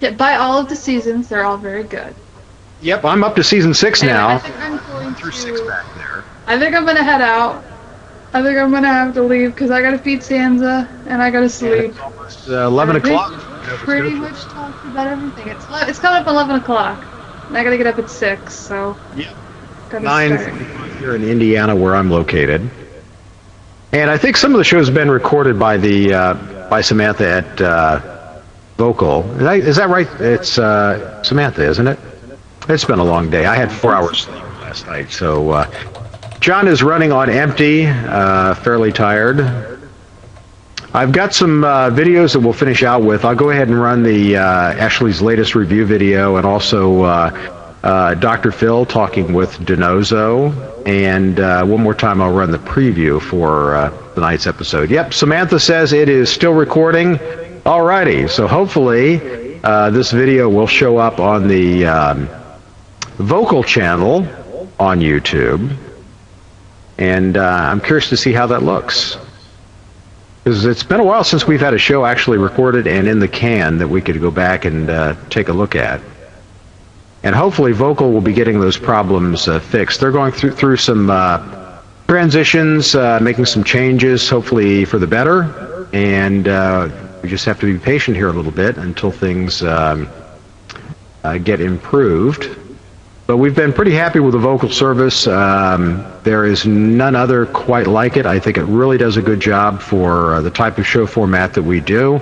Yeah, buy all of the seasons. They're all very good. Yep, I'm up to season 6 now. I think I'm going through 6 back there. I think I'm going to head out. I think I'm going to have to leave because I got to feed Sansa and I got to sleep. It's almost 11 o'clock. Pretty much talked about everything. It's coming up 11 o'clock. And I got to get up at 6, so... Yep. 9:45 here in Indiana, where I'm located. And I think some of the show has been recorded by by Samantha at Vokle. Is that right? It's Samantha, isn't it? It's been a long day. I had 4 hours sleep last night, so John is running on empty, fairly tired. I've got some videos that we'll finish out with. I'll go ahead and run the Ashley's latest review video, and also Dr. Phil talking with Denozo, and one more time I'll run the preview for tonight's episode. Yep, Samantha says it is still recording. Alrighty, so hopefully this video will show up on the Vokle channel on YouTube, and I'm curious to see how that looks. Because it's been a while since we've had a show actually recorded and in the can that we could go back and take a look at. And hopefully Vokle will be getting those problems fixed. They're going through some transitions, making some changes, hopefully for the better. And we just have to be patient here a little bit until things get improved. But we've been pretty happy with the Vokle service. There is none other quite like it. I think it really does a good job for the type of show format that we do.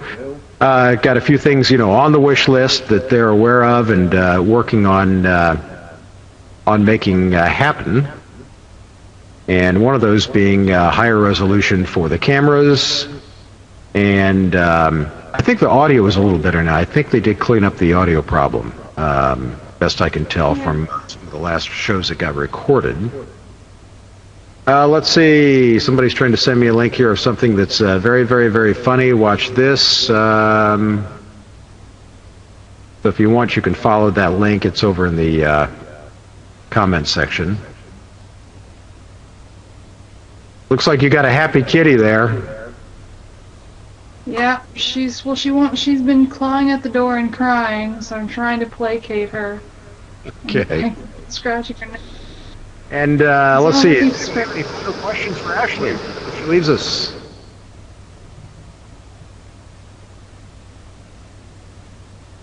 Got a few things, on the wish list that they're aware of and working on making happen. And one of those being higher resolution for the cameras. And I think the audio is a little better now. I think they did clean up the audio problem. Best I can tell from some of the last shows that got recorded. Let's see. Somebody's trying to send me a link here of something that's very, very, very funny. Watch this. So if you want, you can follow that link. It's over in the comment section. Looks like you got a happy kitty there. Yeah, she's been clawing at the door and crying, so I'm trying to placate her. Okay. Scratching her neck. And let's see. Any further questions for Ashley before she leaves us?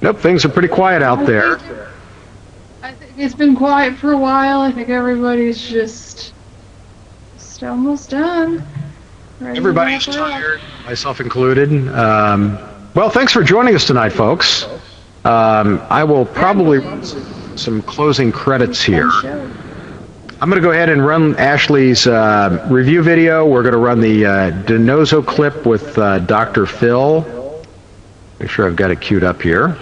Nope, things are pretty quiet out there. It's been quiet for a while. I think everybody's just almost done. Ready Everybody's to wrap it up. tired, myself included. Well, thanks for joining us tonight, folks. I will probably run some closing credits here. I'm going to go ahead and run Ashley's review video. We're going to run the DiNozzo clip with Dr. Phil. Make sure I've got it queued up here.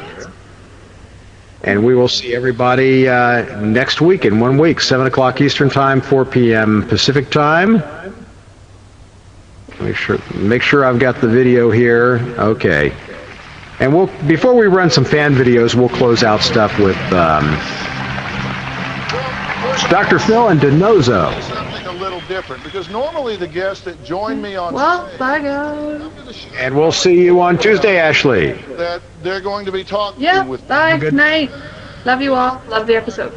And we will see everybody next week, in 1 week, 7 o'clock Eastern Time, 4 p.m. Pacific Time. Make sure I've got the video here. Okay. And before we run some fan videos, we'll close out stuff with Dr. Phil and DiNozzo. Something a little different, because normally the guests that join me on Well, stage bye guys. And we'll see you on Tuesday, Ashley. that they're going to be talking Yeah, with me. bye. Good night. Love you all. Love the episode.